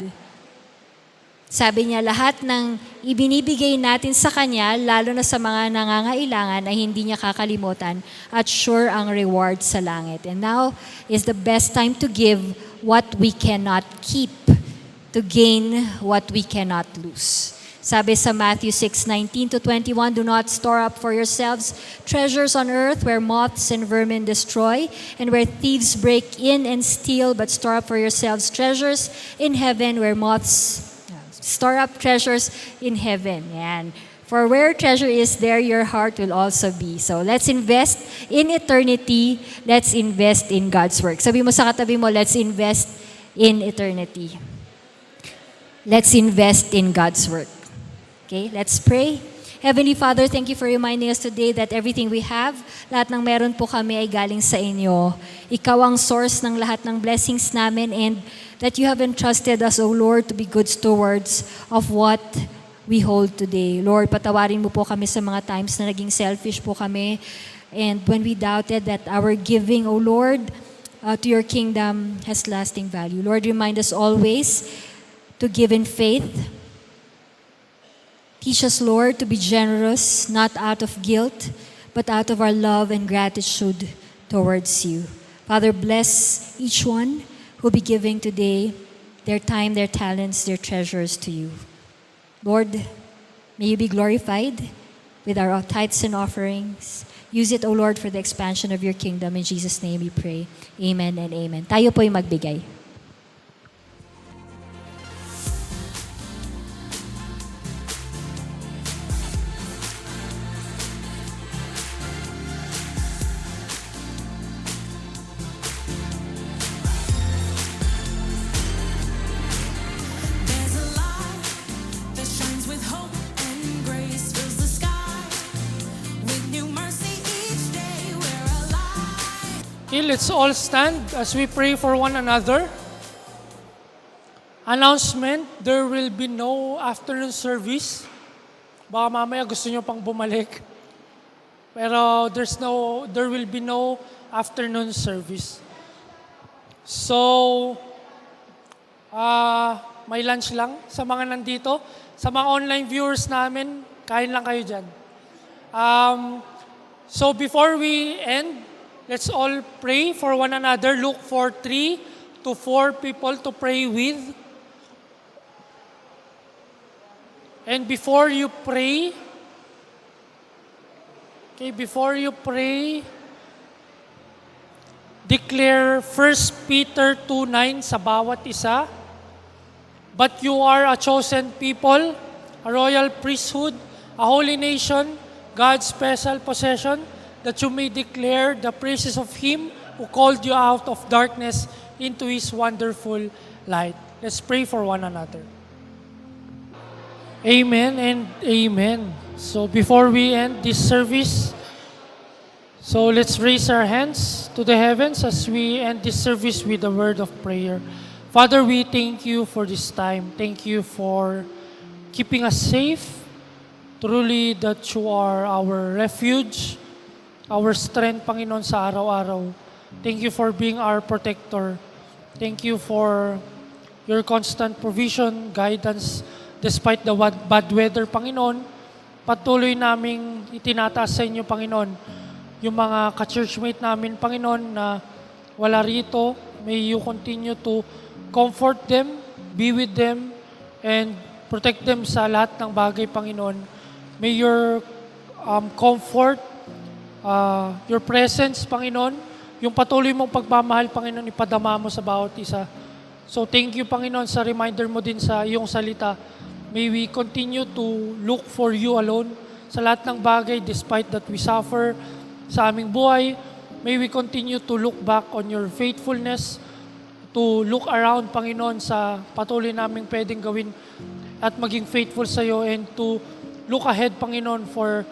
Sabi niya, lahat ng ibinibigay natin sa Kanya, lalo na sa mga nangangailangan, ay hindi niya kakalimutan at sure ang reward sa langit. And now is the best time to give what we cannot keep, to gain what we cannot lose. Sabi sa Matthew 6:19-21, do not store up for yourselves treasures on earth where moths and vermin destroy and where thieves break in and steal, but store up for yourselves treasures in heaven where store up treasures in heaven. Yan. For where treasure is, there your heart will also be. So let's invest in eternity. Let's invest in God's work. Sabi mo sa katabi mo, let's invest in eternity. Let's invest in God's work. Okay, let's pray. Heavenly Father, thank you for reminding us today that everything we have, lahat ng meron po kami ay galing sa inyo. Ikaw ang source ng lahat ng blessings namin, and that you have entrusted us, O Lord, to be good stewards of what we hold today. Lord, patawarin mo po kami sa mga times na naging selfish po kami, and when we doubted that our giving, O Lord, to your kingdom has lasting value. Lord, remind us always to give in faith. Teach us, Lord, to be generous, not out of guilt, but out of our love and gratitude towards you. Father, bless each one who will be giving today their time, their talents, their treasures to you. Lord, may you be glorified with our tithes and offerings. Use it, O Lord, for the expansion of your kingdom. In Jesus' name we pray. Amen and amen. Tayo po'y magbigay. There's a light that shines with hope and grace, fills the sky with new mercy each day. We're alive. Okay, let's all stand as we pray for one another. Announcement, there will be no afternoon service. Baka mamaya gusto nyo pang bumalik. Pero there will be no afternoon service. So, may lunch lang sa mga nandito. Sa mga online viewers namin, kain lang kayo dyan. So before we end, let's all pray for one another. Look for 3 to 4 people to pray with. And before you pray, declare 1 Peter 2:9 sa bawat isa. But you are a chosen people, a royal priesthood, a holy nation, God's special possession, that you may declare the praises of Him who called you out of darkness into His wonderful light. Let's pray for one another. Amen and amen. So before we end this service, so let's raise our hands to the heavens as we end this service with a word of prayer. Father, we thank you for this time. Thank you for keeping us safe. Truly that you are our refuge, our strength, Panginoon, sa araw-araw. Thank you for being our protector. Thank you for your constant provision, guidance, despite the bad weather, Panginoon. Patuloy naming itinataas sa inyo, Panginoon, yung mga ka-churchmate namin, Panginoon, na wala rito. May you continue to comfort them, be with them, and protect them sa lahat ng bagay, Panginoon. May your comfort, your presence, Panginoon, yung patuloy mong pagmamahal, Panginoon, ipadama mo sa bawat isa. So thank you, Panginoon, sa reminder mo din sa iyong salita. May we continue to look for you alone sa lahat ng bagay despite that we suffer sa aming buhay. May we continue to look back on your faithfulness, to look around, Panginoon, sa patuloy naming pwedeng gawin at maging faithful sa iyo, and to look ahead, Panginoon, for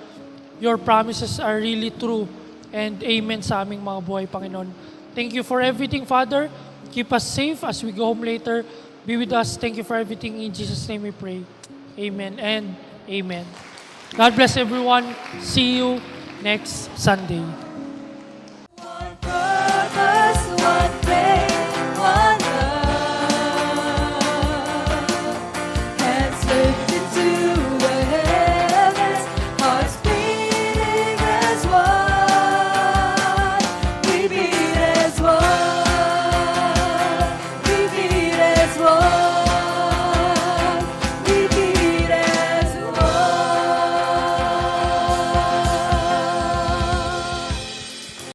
your promises are really true and amen sa aming mga buhay, Panginoon. Thank you for everything, Father. Keep us safe as we go home later. Be with us. Thank you for everything. In Jesus' name we pray. Amen and amen. God bless everyone. See you next Sunday.